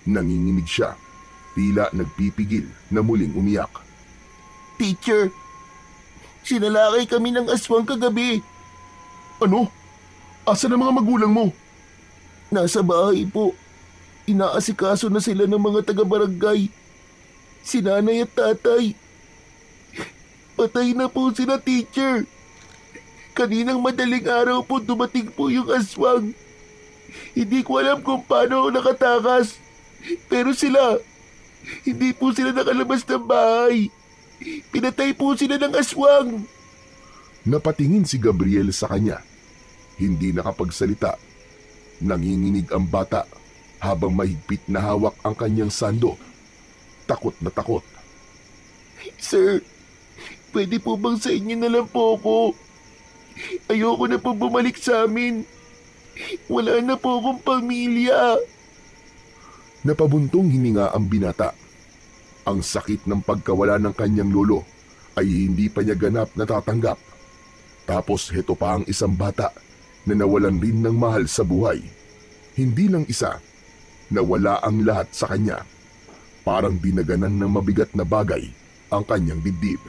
Nanginginig siya. Tila nagpipigil na muling umiyak. Teacher, sinalakay kami ng aswang kagabi. Ano? Asan ang mga magulang mo? Nasa bahay po. Inaasikaso na sila ng mga taga-barangay. Si nanay at tatay. Patay na po sila, teacher. Kaninang madaling araw po dumating po yung aswang. Hindi ko alam kung paano ako nakatakas. Pero hindi po sila nakalabas ng bahay. Pinatay po sila ng aswang. Napatingin si Gabriel sa kanya. Hindi nakapagsalita. Nanginginig ang bata habang mahigpit na hawak ang kanyang sando. Takot na takot. Sir, pwede po bang sa inyo na lang po ako? Ayoko na po bumalik sa amin. Wala na po akong pamilya. Napabuntong hininga ang binata. Ang sakit ng pagkawala ng kanyang lolo ay hindi pa niya ganap natatanggap. Tapos heto pa ang isang bata na nawalan rin ng mahal sa buhay. Hindi lang isa, nawala ang lahat sa kanya. Parang dinaganan ng mabigat na bagay ang kanyang dibdib.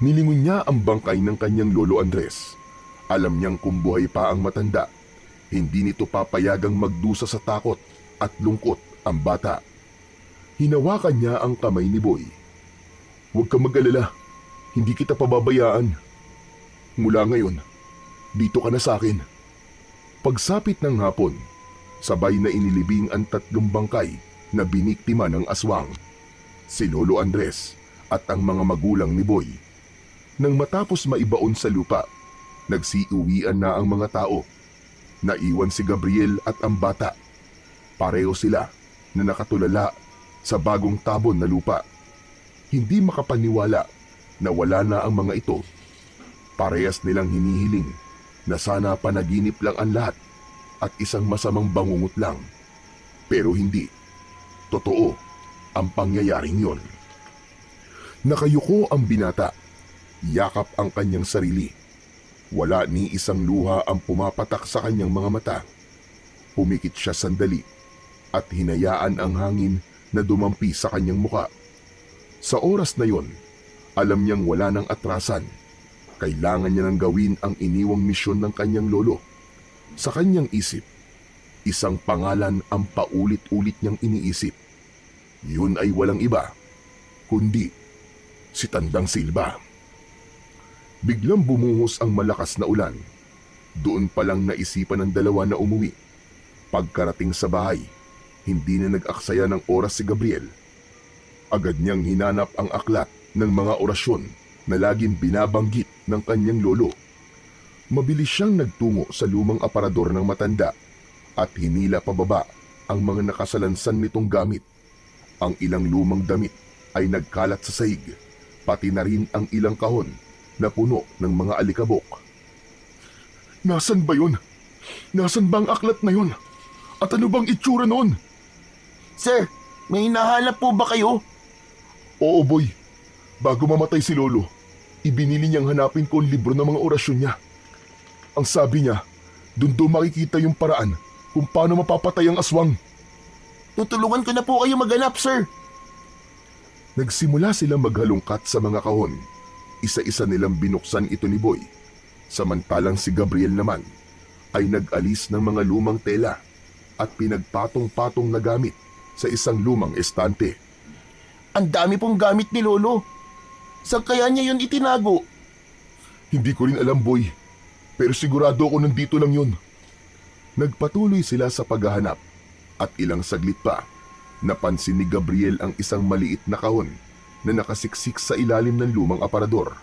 Nilingon niya ang bangkay ng kanyang lolo Andres. Alam niyang kung buhay pa ang matanda, hindi nito papayagang magdusa sa takot at lungkot ang bata. Hinawakan niya ang kamay ni Boy. Huwag kang mag-alala, hindi kita pababayaan. Mula ngayon, dito ka na sa akin. Pagsapit ng hapon, sabay na inilibing ang 3 bangkay na biniktima ng aswang. Si Lolo Andres at ang mga magulang ni Boy. Nang matapos maibaon sa lupa, nagsiuwian na ang mga tao. Naiwan si Gabriel at ang bata. Pareho sila na nakatulala sa bagong tabon na lupa. Hindi makapaniwala na wala na ang mga ito. Parehas nilang hinihiling na sana panaginip lang ang lahat at isang masamang bangungot lang. Pero hindi. Totoo ang pangyayaring yon. Nakayuko ang binata. Yakap ang kanyang sarili. Wala ni isang luha ang pumapatak sa kanyang mga mata. Pumikit siya sandali at hinayaan ang hangin na dumampi sa kanyang muka. Sa oras na yon, alam niyang wala nang atrasan. Kailangan niya nang gawin ang iniwang misyon ng kanyang lolo. Sa kanyang isip, isang pangalan ang paulit-ulit niyang iniisip. Yun ay walang iba, kundi si Tandang Silva. Biglang bumuhos ang malakas na ulan. Doon pa lang naisipan ng dalawa na umuwi. Pagkarating sa bahay, hindi na nag-aksaya ng oras si Gabriel. Agad niyang hinanap ang aklat ng mga orasyon na laging binabanggit ng kanyang lolo. Mabilis siyang nagtungo sa lumang aparador ng matanda at hinila pababa ang mga nakasalansan nitong gamit. Ang ilang lumang damit ay nagkalat sa sahig, pati na rin ang ilang kahon na puno ng mga alikabok. Nasaan ba yun? Nasaan ba ang aklat na yun? At ano bang itsura noon? Sir, may hinahanap po ba kayo? Oo, boy. Bago mamatay si Lolo, ibinili niyang hanapin ko ang libro ng mga orasyon niya. Ang sabi niya, doon daw makikita yung paraan kung paano mapapatay ang aswang. Tutulungan ko na po kayo maghanap, sir. Nagsimula silang maghalungkat sa mga kahon. Isa-isa nilang binuksan ito ni Boy. Samantalang si Gabriel naman ay nag-alis ng mga lumang tela at pinagpatong-patong na gamit sa isang lumang estante. Ang dami pong gamit ni Lolo. Saan kaya niya yun itinago? Hindi ko rin alam, Boy. Pero sigurado ako nandito lang yun. Nagpatuloy sila sa paghahanap at ilang saglit pa, napansin ni Gabriel ang isang maliit na kahon na nakasiksik sa ilalim ng lumang aparador.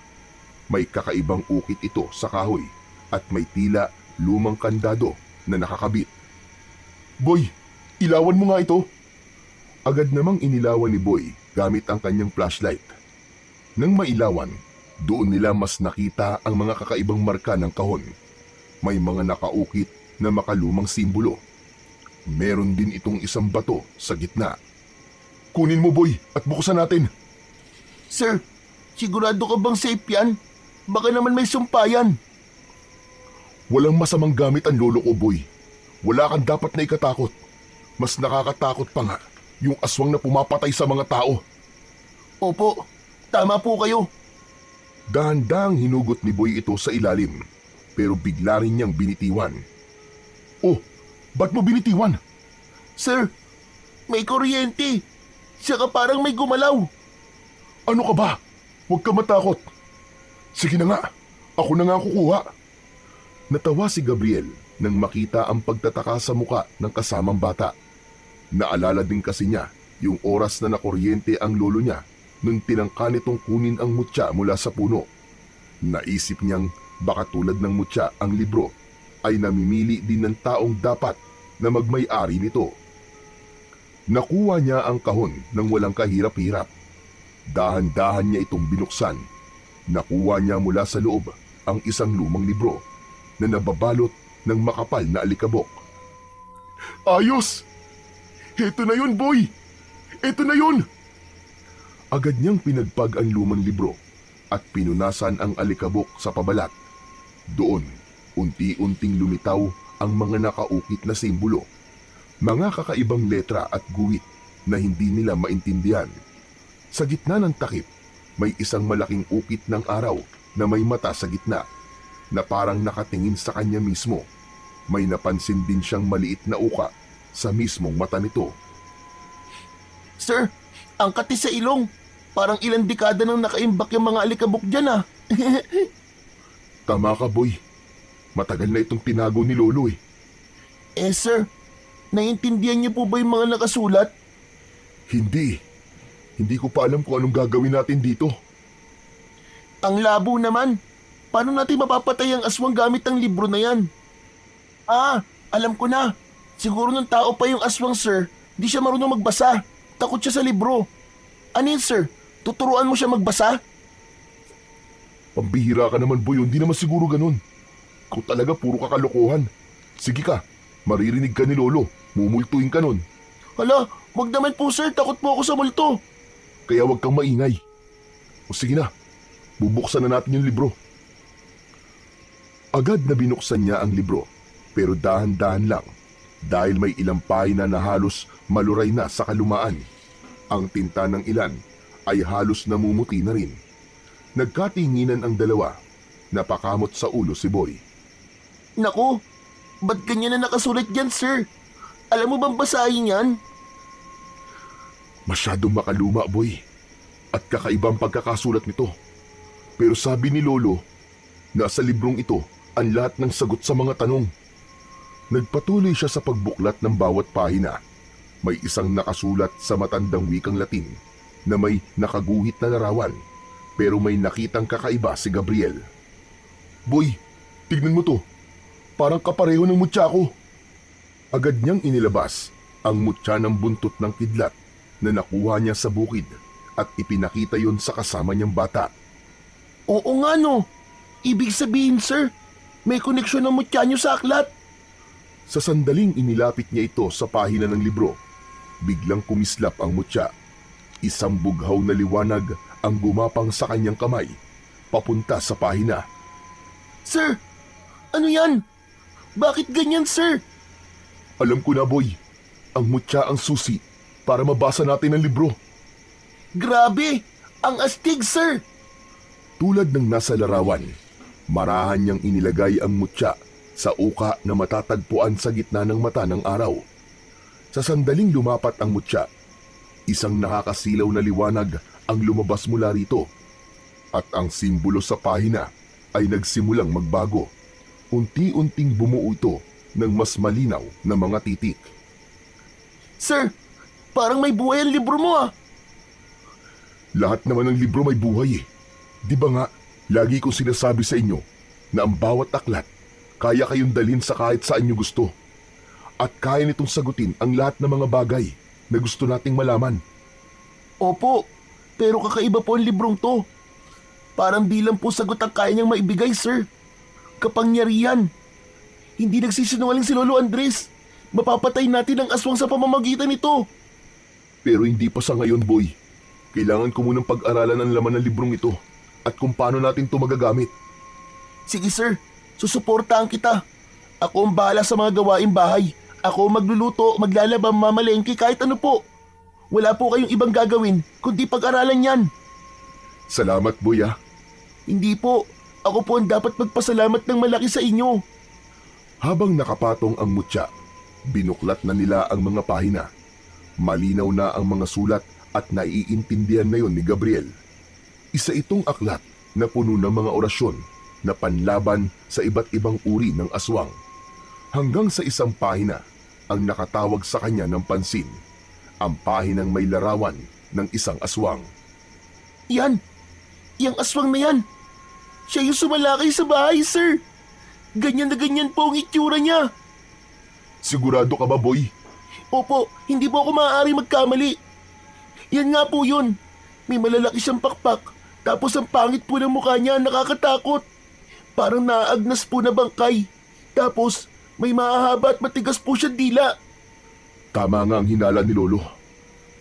May kakaibang ukit ito sa kahoy at may tila lumang kandado na nakakabit. Boy, ilawan mo nga ito. Agad namang inilawan ni Boy gamit ang kanyang flashlight. Nang mailawan, doon nila mas nakita ang mga kakaibang marka ng kahon. May mga nakaukit na makalumang simbolo. Meron din itong isang bato sa gitna. Kunin mo, Boy, at buksan natin. Sir, sigurado ka bang safe yan? Baka naman may sumpayan. Walang masamang gamit ang lolo ko, Boy. Wala kang dapat na ikatakot. Mas nakakatakot pa nga yung aswang na pumapatay sa mga tao. Opo, tama po kayo. Dahan-dahang hinugot ni Boy ito sa ilalim, pero bigla rin niyang binitiwan. Oh, ba't mo binitiwan? Sir, may kuryente. Saka parang may gumalaw. Ano ka ba? Huwag ka matakot. Sige na nga, ako na nga kukuha. Natawa si Gabriel nang makita ang pagtataka sa muka ng kasamang bata. Naalala din kasi niya yung oras na nakuryente ang lolo niya nung tinangka nitong kunin ang mutya mula sa puno. Naisip niyang baka tulad ng mutya ang libro ay namimili din ng taong dapat na magmay-ari nito. Nakuha niya ang kahon ng walang kahirap-hirap. Dahan-dahan niya itong binuksan. Nakuha niya mula sa loob ang isang lumang libro na nababalot ng makapal na alikabok. Ayos! Ito na yun, Boy! Ito na yun! Agad niyang pinagpag ang lumang libro at pinunasan ang alikabok sa pabalat. Doon, unti-unting lumitaw ang mga nakaukit na simbolo, mga kakaibang letra at guhit na hindi nila maintindihan. Sa gitna ng takip, may isang malaking ukit ng araw na may mata sa gitna na parang nakatingin sa kanya mismo. May napansin din siyang maliit na uka sa mismong mata nito. Sir, ang kati sa ilong. Parang ilang dekada nang nakaimbak yung mga alikabok dyan ah. Tama ka, Boy. Matagal na itong tinago ni Lolo eh. Sir, naiintindihan niyo po ba yung mga nakasulat? Hindi. Hindi ko pa alam kung anong gagawin natin dito. Ang labo naman. Paano natin mapapatay ang aswang gamit ang libro na yan? Ah, alam ko na. Siguro ng tao pa yung aswang, sir. Di siya marunong magbasa. Takot siya sa libro. Ano yun, sir? Tuturuan mo siya magbasa? Pambihira ka naman, Boy. Hindi naman siguro ganun. Kung talaga puro kakalokohan. Sige ka, maririnig ka ni Lolo. Mumultuin ka nun. Hala, wag naman po, sir. Takot po ako sa multo. Kaya wag kang maingay. O sige na, bubuksan na natin yung libro. Agad na binuksan niya ang libro, pero dahan-dahan lang dahil may ilang pahina na halos maluray na sa kalumaan. Ang tinta ng ilan ay halos namumuti na rin. Nagkatinginan ang dalawa. Napakamot sa ulo si Boy. Naku, ba't ganyan na nakasulat dyan, sir? Alam mo bang basahin yan? Masyadong makaluma, Boy. At kakaibang pagkakasulat nito. Pero sabi ni Lolo, nasa librong ito ang lahat ng sagot sa mga tanong. Nagpatuloy siya sa pagbuklat ng bawat pahina. May isang nakasulat sa matandang wikang Latin na may nakaguhit na larawan pero may nakitang kakaiba si Gabriel. Boy, tignan mo to. Parang kapareho ng mutya ko. Agad niyang inilabas ang mutya ng buntot ng kidlat na nakuha niya sa bukid at ipinakita yon sa kasama niyang bata. Oo nga no. Ibig sabihin sir, may koneksyon ng mutya niyo sa aklat. Sa sandaling inilapit niya ito sa pahina ng libro, biglang kumislap ang mutya. Isang bughaw na liwanag ang gumapang sa kanyang kamay, papunta sa pahina. Sir, ano yan? Bakit ganyan sir? Alam ko na boy, ang mutya ang susi para mabasa natin ang libro. Grabe, ang astig sir. Tulad ng nasa larawan, marahan niyang inilagay ang mutya sa uka na matatagpuan sa gitna ng mata ng araw. Sa sandaling lumapat ang mutya, isang nakakasilaw na liwanag ang lumabas mula rito at ang simbolo sa pahina ay nagsimulang magbago. Unti-unting bumuo ito ng mas malinaw na mga titik. Sir, parang may buhay ang libro mo ah. Lahat naman ng libro may buhay eh. Di ba nga, lagi kong sinasabi sa inyo na ang bawat aklat kaya kayong dalhin sa kahit saan nyo gusto. At kaya nitong sagutin ang lahat ng mga bagay na gusto nating malaman. Opo, pero kakaiba po ang librong to. Parang di lang po sagot ang kaya niyang maibigay sir. Kapangyarihan. Hindi nagsisinungaling si Lolo Andres. Mapapatay natin ang aswang sa pamamagitan nito. Pero hindi pa sa ngayon boy. Kailangan ko munang pag-aralan ang laman ng librong ito at kung paano natin ito magagamit. Sige sir, susuportahan kita. Ako ang bahala sa mga gawaing bahay. Ako magluluto, maglalaba, mamalengke, kahit ano po. Wala po kayong ibang gagawin kundi pag-aralan yan. Salamat boy ah. Hindi po. Ako po ang dapat magpasalamat ng malaki sa inyo. Habang nakapatong ang mutya, binuklat na nila ang mga pahina. Malinaw na ang mga sulat at naiintindihan na yon ni Gabriel. Isa itong aklat na puno ng mga orasyon na panlaban sa iba't ibang uri ng aswang. Hanggang sa isang pahina ang nakatawag sa kanya ng pansin, ang pahinang may larawan ng isang aswang. Yan! Yang aswang na yan! Siya yung sumalakay sa bahay, sir! Ganyan na ganyan po ang itsura niya! Sigurado ka ba, boy? Opo, hindi po ako maaari magkamali. Yan nga po yun. May malalaki siyang pakpak, tapos ang pangit po ng mukha niya, nakakatakot. Parang naaagnas po na bangkay. Tapos, may mahahaba at matigas po siyang dila. Tama nga ang hinala ni Lolo.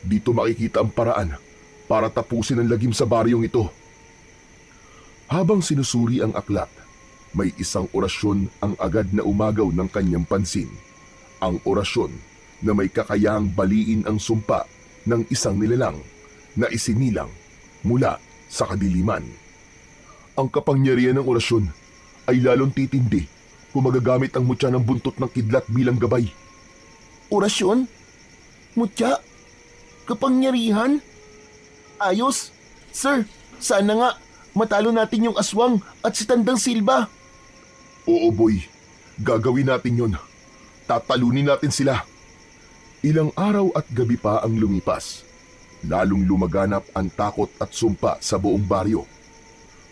Dito makikita ang paraan para tapusin ang lagim sa baryong ito. Habang sinusuri ang aklat, may isang orasyon ang agad na umagaw ng kanyang pansin. Ang orasyon na may kakayahang baliin ang sumpa ng isang nilalang na isinilang mula sa kadiliman. Ang kapangyarihan ng orasyon ay lalong titindi kung magagamit ang mutya ng buntot ng kidlat bilang gabay. Orasyon? Mutya? Kapangyarihan? Ayos. Sir, sana nga matalo natin yung aswang at si Tandang Silba. Oo boy, gagawin natin yon. Tatalunin natin sila. Ilang araw at gabi pa ang lumipas. Lalong lumaganap ang takot at sumpa sa buong baryo.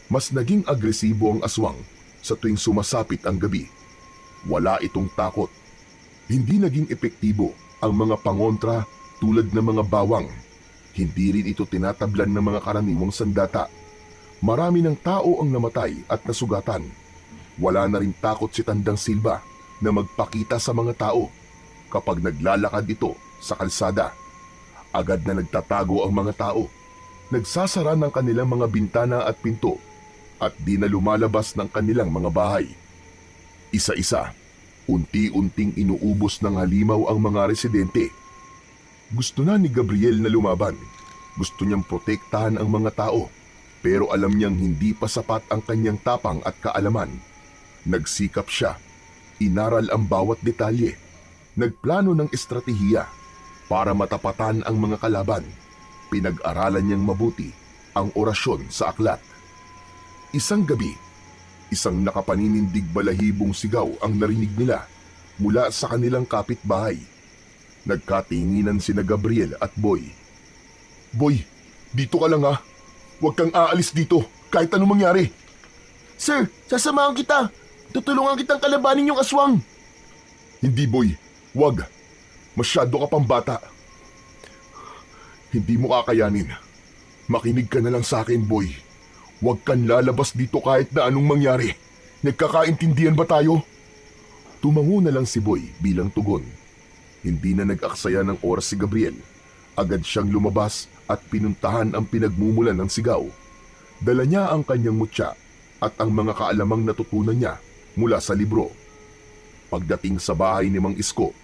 Mas naging agresibo ang aswang sa tuwing sumasapit ang gabi. Wala itong takot. Hindi naging epektibo ang mga pangontra tulad ng mga bawang. Hindi rin ito tinatablan ng mga karaniwang sandata. Marami ng tao ang namatay at nasugatan. Wala na rin takot si Tandang Silba na magpakita sa mga tao kapag naglalakad ito sa kalsada. Agad na nagtatago ang mga tao. Nagsasara ng kanilang mga bintana at pinto at di na lumalabas ng kanilang mga bahay. Isa-isa, unti-unting inuubos ng halimaw ang mga residente. Gusto na ni Gabriel na lumaban. Gusto niyang protektahan ang mga tao. Pero alam niyang hindi pa sapat ang kanyang tapang at kaalaman. Nagsikap siya. Inaral ang bawat detalye. Nagplano ng estratehiya para matapatan ang mga kalaban. Pinag-aralan niyang mabuti ang orasyon sa aklat. Isang gabi, isang nakapaninindig balahibong sigaw ang narinig nila mula sa kanilang kapitbahay. Nagkatinginan sina Gabriel at Boy. Boy, dito ka lang ha. Huwag kang aalis dito kahit anong mangyari. Sir, sasamahan kita. Tutulungan kitang kalabanin yung aswang. Hindi, boy. Huwag. Masyado ka pang bata. Hindi mo kakayanin. Makinig ka na lang sa akin, boy. Huwag kang lalabas dito kahit na anong mangyari. Nagkakaintindihan ba tayo? Tumango na lang si Boy bilang tugon. Hindi na nag-aksaya ng oras si Gabriel. Agad siyang lumabas at pinuntahan ang pinagmumulan ng sigaw. Dala niya ang kanyang mutya at ang mga kaalamang natutunan niya mula sa libro. Pagdating sa bahay ni Mang Isko,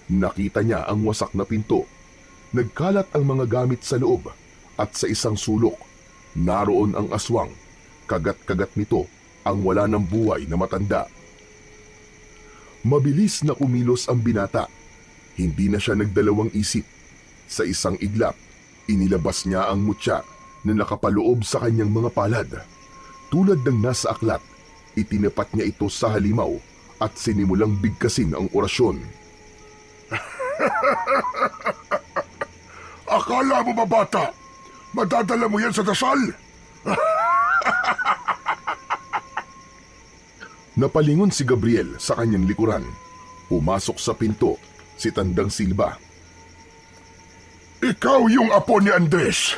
nakita niya ang wasak na pinto. Nagkalat ang mga gamit sa loob at sa isang sulok, naroon ang aswang. Kagat-kagat nito ang wala ng buhay na matanda. Mabilis na kumilos ang binata. Hindi na siya nagdalawang isip. Sa isang iglap, inilabas niya ang mutya na nakapaloob sa kanyang mga palad. Tulad ng nasa aklat, itinapat niya ito sa halimaw at sinimulang bigkasin ang orasyon. Akala mo ba, bata? Madadala mo yan sa dasal? Napalingon si Gabriel sa kanyang likuran. Pumasok sa pinto si Tandang Silva. Ikaw yung apo ni Andres.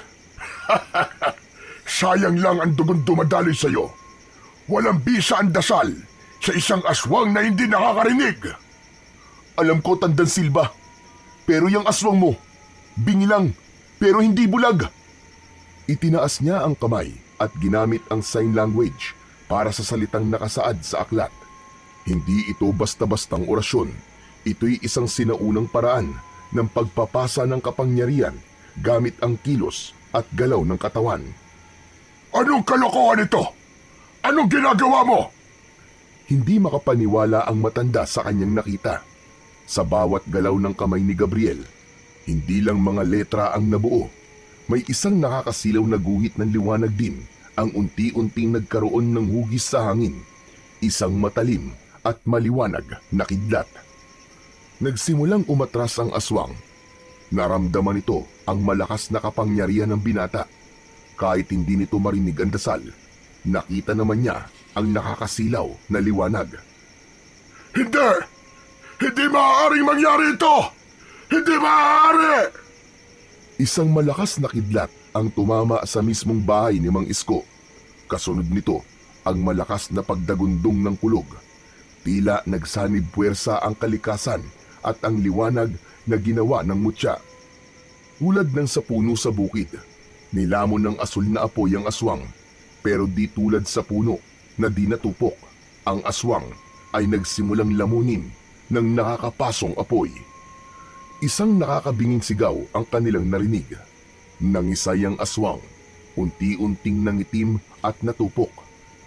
Sayang lang ang dugon dumadaloy sa'yo. Walang bisa ang dasal sa isang aswang na hindi nakakarinig. Alam ko, Tandang Silva, pero yung aswang mo, bingi lang, pero hindi bulag. Itinaas niya ang kamay at ginamit ang sign language para sa salitang nakasaad sa aklat. Hindi ito basta-bastang orasyon. Ito'y isang sinaunang paraan ng pagpapasa ng kapangyarihan gamit ang kilos at galaw ng katawan. Anong kalokohan ito? Anong ginagawa mo? Hindi makapaniwala ang matanda sa kanyang nakita. Sa bawat galaw ng kamay ni Gabriel, hindi lang mga letra ang nabuo. May isang nakakasilaw na guhit ng liwanag din ang unti-unting nagkaroon ng hugis sa hangin. Isang matalim at maliwanag na kidlat. Nagsimulang umatras ang aswang. Naramdaman nito ang malakas na kapangyarihan ng binata. Kahit hindi nito marinig ang dasal, nakita naman niya ang nakakasilaw na liwanag. Hindi! Hindi maaaring mangyari ito! Hindi maaari! Isang malakas na kidlat ang tumama sa mismong bahay ni Mang Isko. Kasunod nito ang malakas na pagdagundong ng kulog. Tila nagsanib puwersa ang kalikasan at ang liwanag na ginawa ng mutya. Tulad ng sa puno sa bukid, nilamon ng asul na apoy ang aswang, pero di tulad sa puno na di natupok. Ang aswang ay nagsimulang lamunin ng nakakapasong apoy. Isang nakakabinging sigaw ang kanilang narinig. Nangisay ang aswang, unti-unting nangitim at natupok,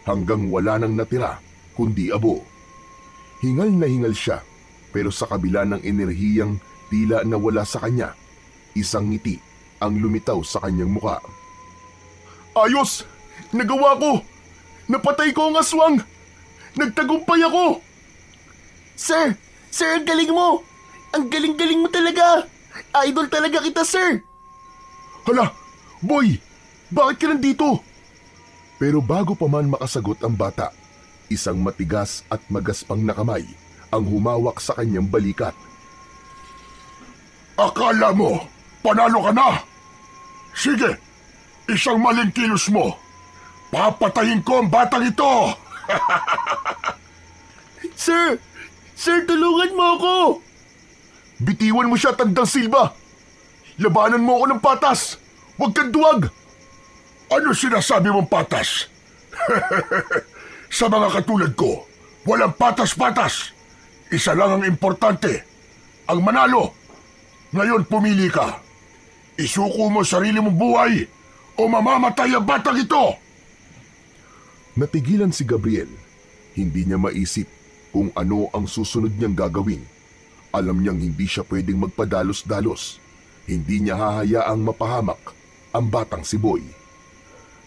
hanggang wala nang natira kundi abo. Hingal na hingal siya, pero sa kabila ng enerhiyang tila nawala sa kanya, isang ngiti ang lumitaw sa kanyang muka. Ayos! Nagawa ko! Napatay ko ang aswang! Nagtagumpay ako! Sir! Sir, ang galing mo! Ang galing-galing mo talaga! Idol talaga kita, sir! Hala! Boy! Bakit ka nandito? Pero bago pa man makasagot ang bata, isang matigas at magaspang na kamay ang humawak sa kanyang balikat. Akala mo, panalo ka na? Sige, isang maling kilos mo. Papatayin ko ang batang ito! Sir! Sir, tulungan mo ako! Bitiwan mo siya, Tandang Silva! Labanan mo ako ng patas! Huwag kang duwag! Ano sinasabi mong patas? Sa mga katulad ko, walang patas-patas. Isa lang ang importante, ang manalo. Ngayon pumili ka. Isuko mo sarili mong buhay o mamamatay ang batang ito. Natigilan si Gabriel. Hindi niya maisip kung ano ang susunod niyang gagawin. Alam niyang hindi siya pwedeng magpadalos-dalos. Hindi niya hahayaang mapahamak ang batang si Boy.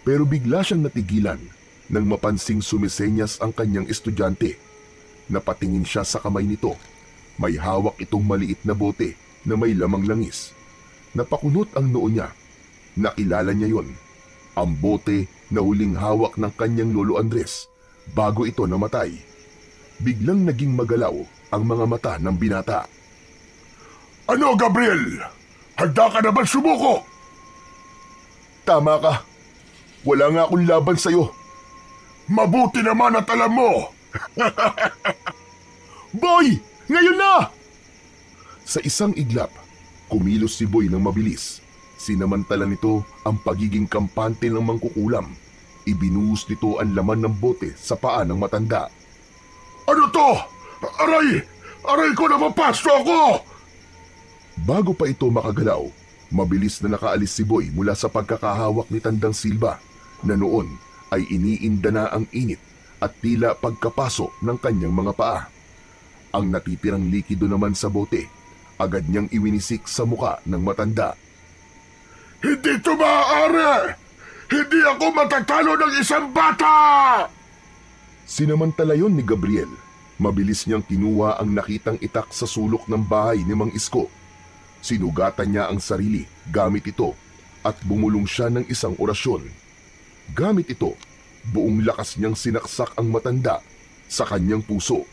Pero bigla siyang natigilan nang mapansing sumisenyas ang kanyang estudyante. Napatingin siya sa kamay nito. May hawak itong maliit na bote na may lamang langis. Napakunot ang noo niya. Nakilala niya yon. ang bote na huling hawak ng kanyang lolo Andres bago ito namatay. Biglang naging magalaw ang mga mata ng binata. Ano, Gabriel? Handa ka na ba sumuko? Tama ka. Wala nga akong laban sa'yo. Mabuti naman at alam mo. Boy! Ngayon na! Sa isang iglap, kumilos si Boy ng mabilis. Sinamantala nito ang pagiging kampante ng mangkukulam. Ibinuhos nito ang laman ng bote sa paa ng matanda. Ano to? Aray! Aray ko, napapasto ako! Bago pa ito makagalaw, mabilis na nakaalis si Boy mula sa pagkakahawak ni Tandang Silva na noon ay iniinda na ang init at tila pagkapaso ng kanyang mga paa. Ang natitirang likido naman sa bote, agad niyang iwinisik sa muka ng matanda. Hindi ito maaari! Hindi ako matatalo ng isang bata! Sinamantala yon ni Gabriel. Mabilis niyang kinuha ang nakitang itak sa sulok ng bahay ni Mang Isko. Sinugatan niya ang sarili gamit ito at bumulong siya ng isang orasyon. Gamit ito, buong lakas niyang sinaksak ang matanda sa kanyang puso.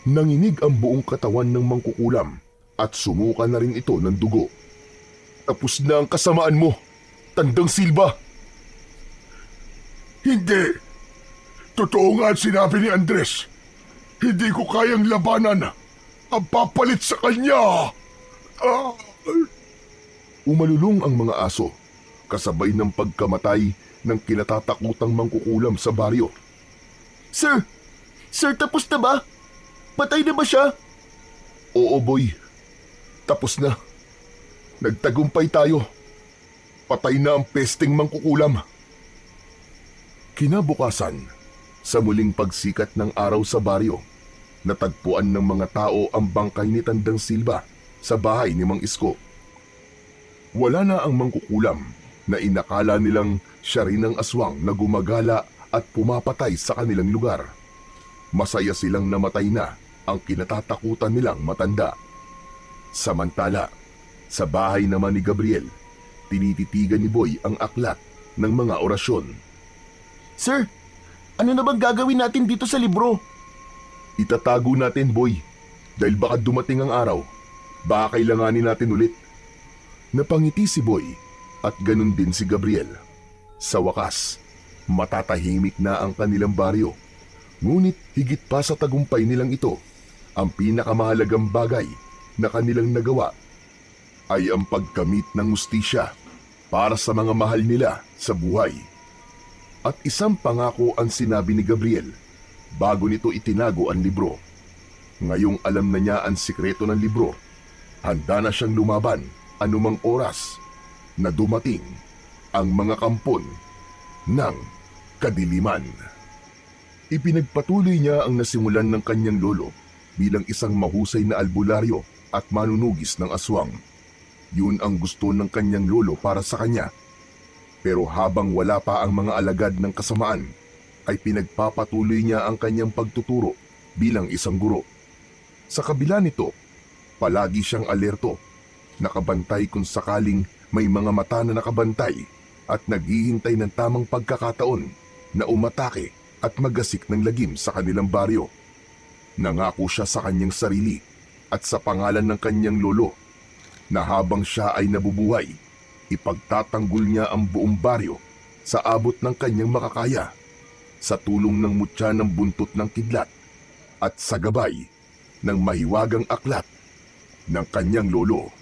Nanginig ang buong katawan ng mangkukulam at sumuka na rin ito ng dugo. Tapos na ang kasamaan mo, Tandang Silva! Hindi! Totoo nga ang sinabi ni Andres. Hindi ko kayang labanan ang papalit sa kanya! Umalulong ang mga aso, kasabay ng pagkamatay ng kinatatakutang mangkukulam sa baryo. Sir! Sir, tapos na ba? Patay na ba siya? Oo, Boy. Tapos na. Nagtagumpay tayo. Patay na ang pesteng mangkukulam. Kinabukasan, sa muling pagsikat ng araw sa baryo, natagpuan ng mga tao ang bangkay ni Tandang Silva sa bahay ni Mang Isko. Wala na ang mangkukulam na inakala nilang siya rin ang aswang na gumagala at pumapatay sa kanilang lugar. Masaya silang namatay na ang kinatatakutan nilang matanda. Samantala, sa bahay naman ni Gabriel, tinititigan ni Boy ang aklat ng mga orasyon. Sir, ano na bang gagawin natin dito sa libro? Itatago natin, Boy, dahil baka dumating ang araw. Baka kailanganin natin ulit. Napangiti si Boy at ganun din si Gabriel. Sa wakas, matatahimik na ang kanilang baryo. Ngunit higit pa sa tagumpay nilang ito, ang pinakamahalagang bagay na kanilang nagawa ay ang pagkamit ng hustisya para sa mga mahal nila sa buhay. At isang pangako ang sinabi ni Gabriel bago nito itinago ang libro. Ngayong alam na niya ang sikreto ng libro, handa na siyang lumaban anumang oras na dumating ang mga kampon ng kadiliman. Ipinagpatuloy niya ang nasimulan ng kanyang lolo bilang isang mahusay na albularyo at manunugis ng aswang. Yun ang gusto ng kanyang lolo para sa kanya. Pero habang wala pa ang mga alagad ng kasamaan, ay pinagpapatuloy niya ang kanyang pagtuturo bilang isang guro. Sa kabila nito, palagi siyang alerto, nakabantay kung sakaling may mga mata na nakabantay at naghihintay ng tamang pagkakataon na umatake at magasik ng lagim sa kanilang baryo. Nangako siya sa kanyang sarili at sa pangalan ng kanyang lolo na habang siya ay nabubuhay, ipagtatanggol niya ang buong baryo sa abot ng kanyang makakaya, sa tulong ng mutya ng buntot ng kidlat at sa gabay ng mahiwagang aklat ng kanyang lolo.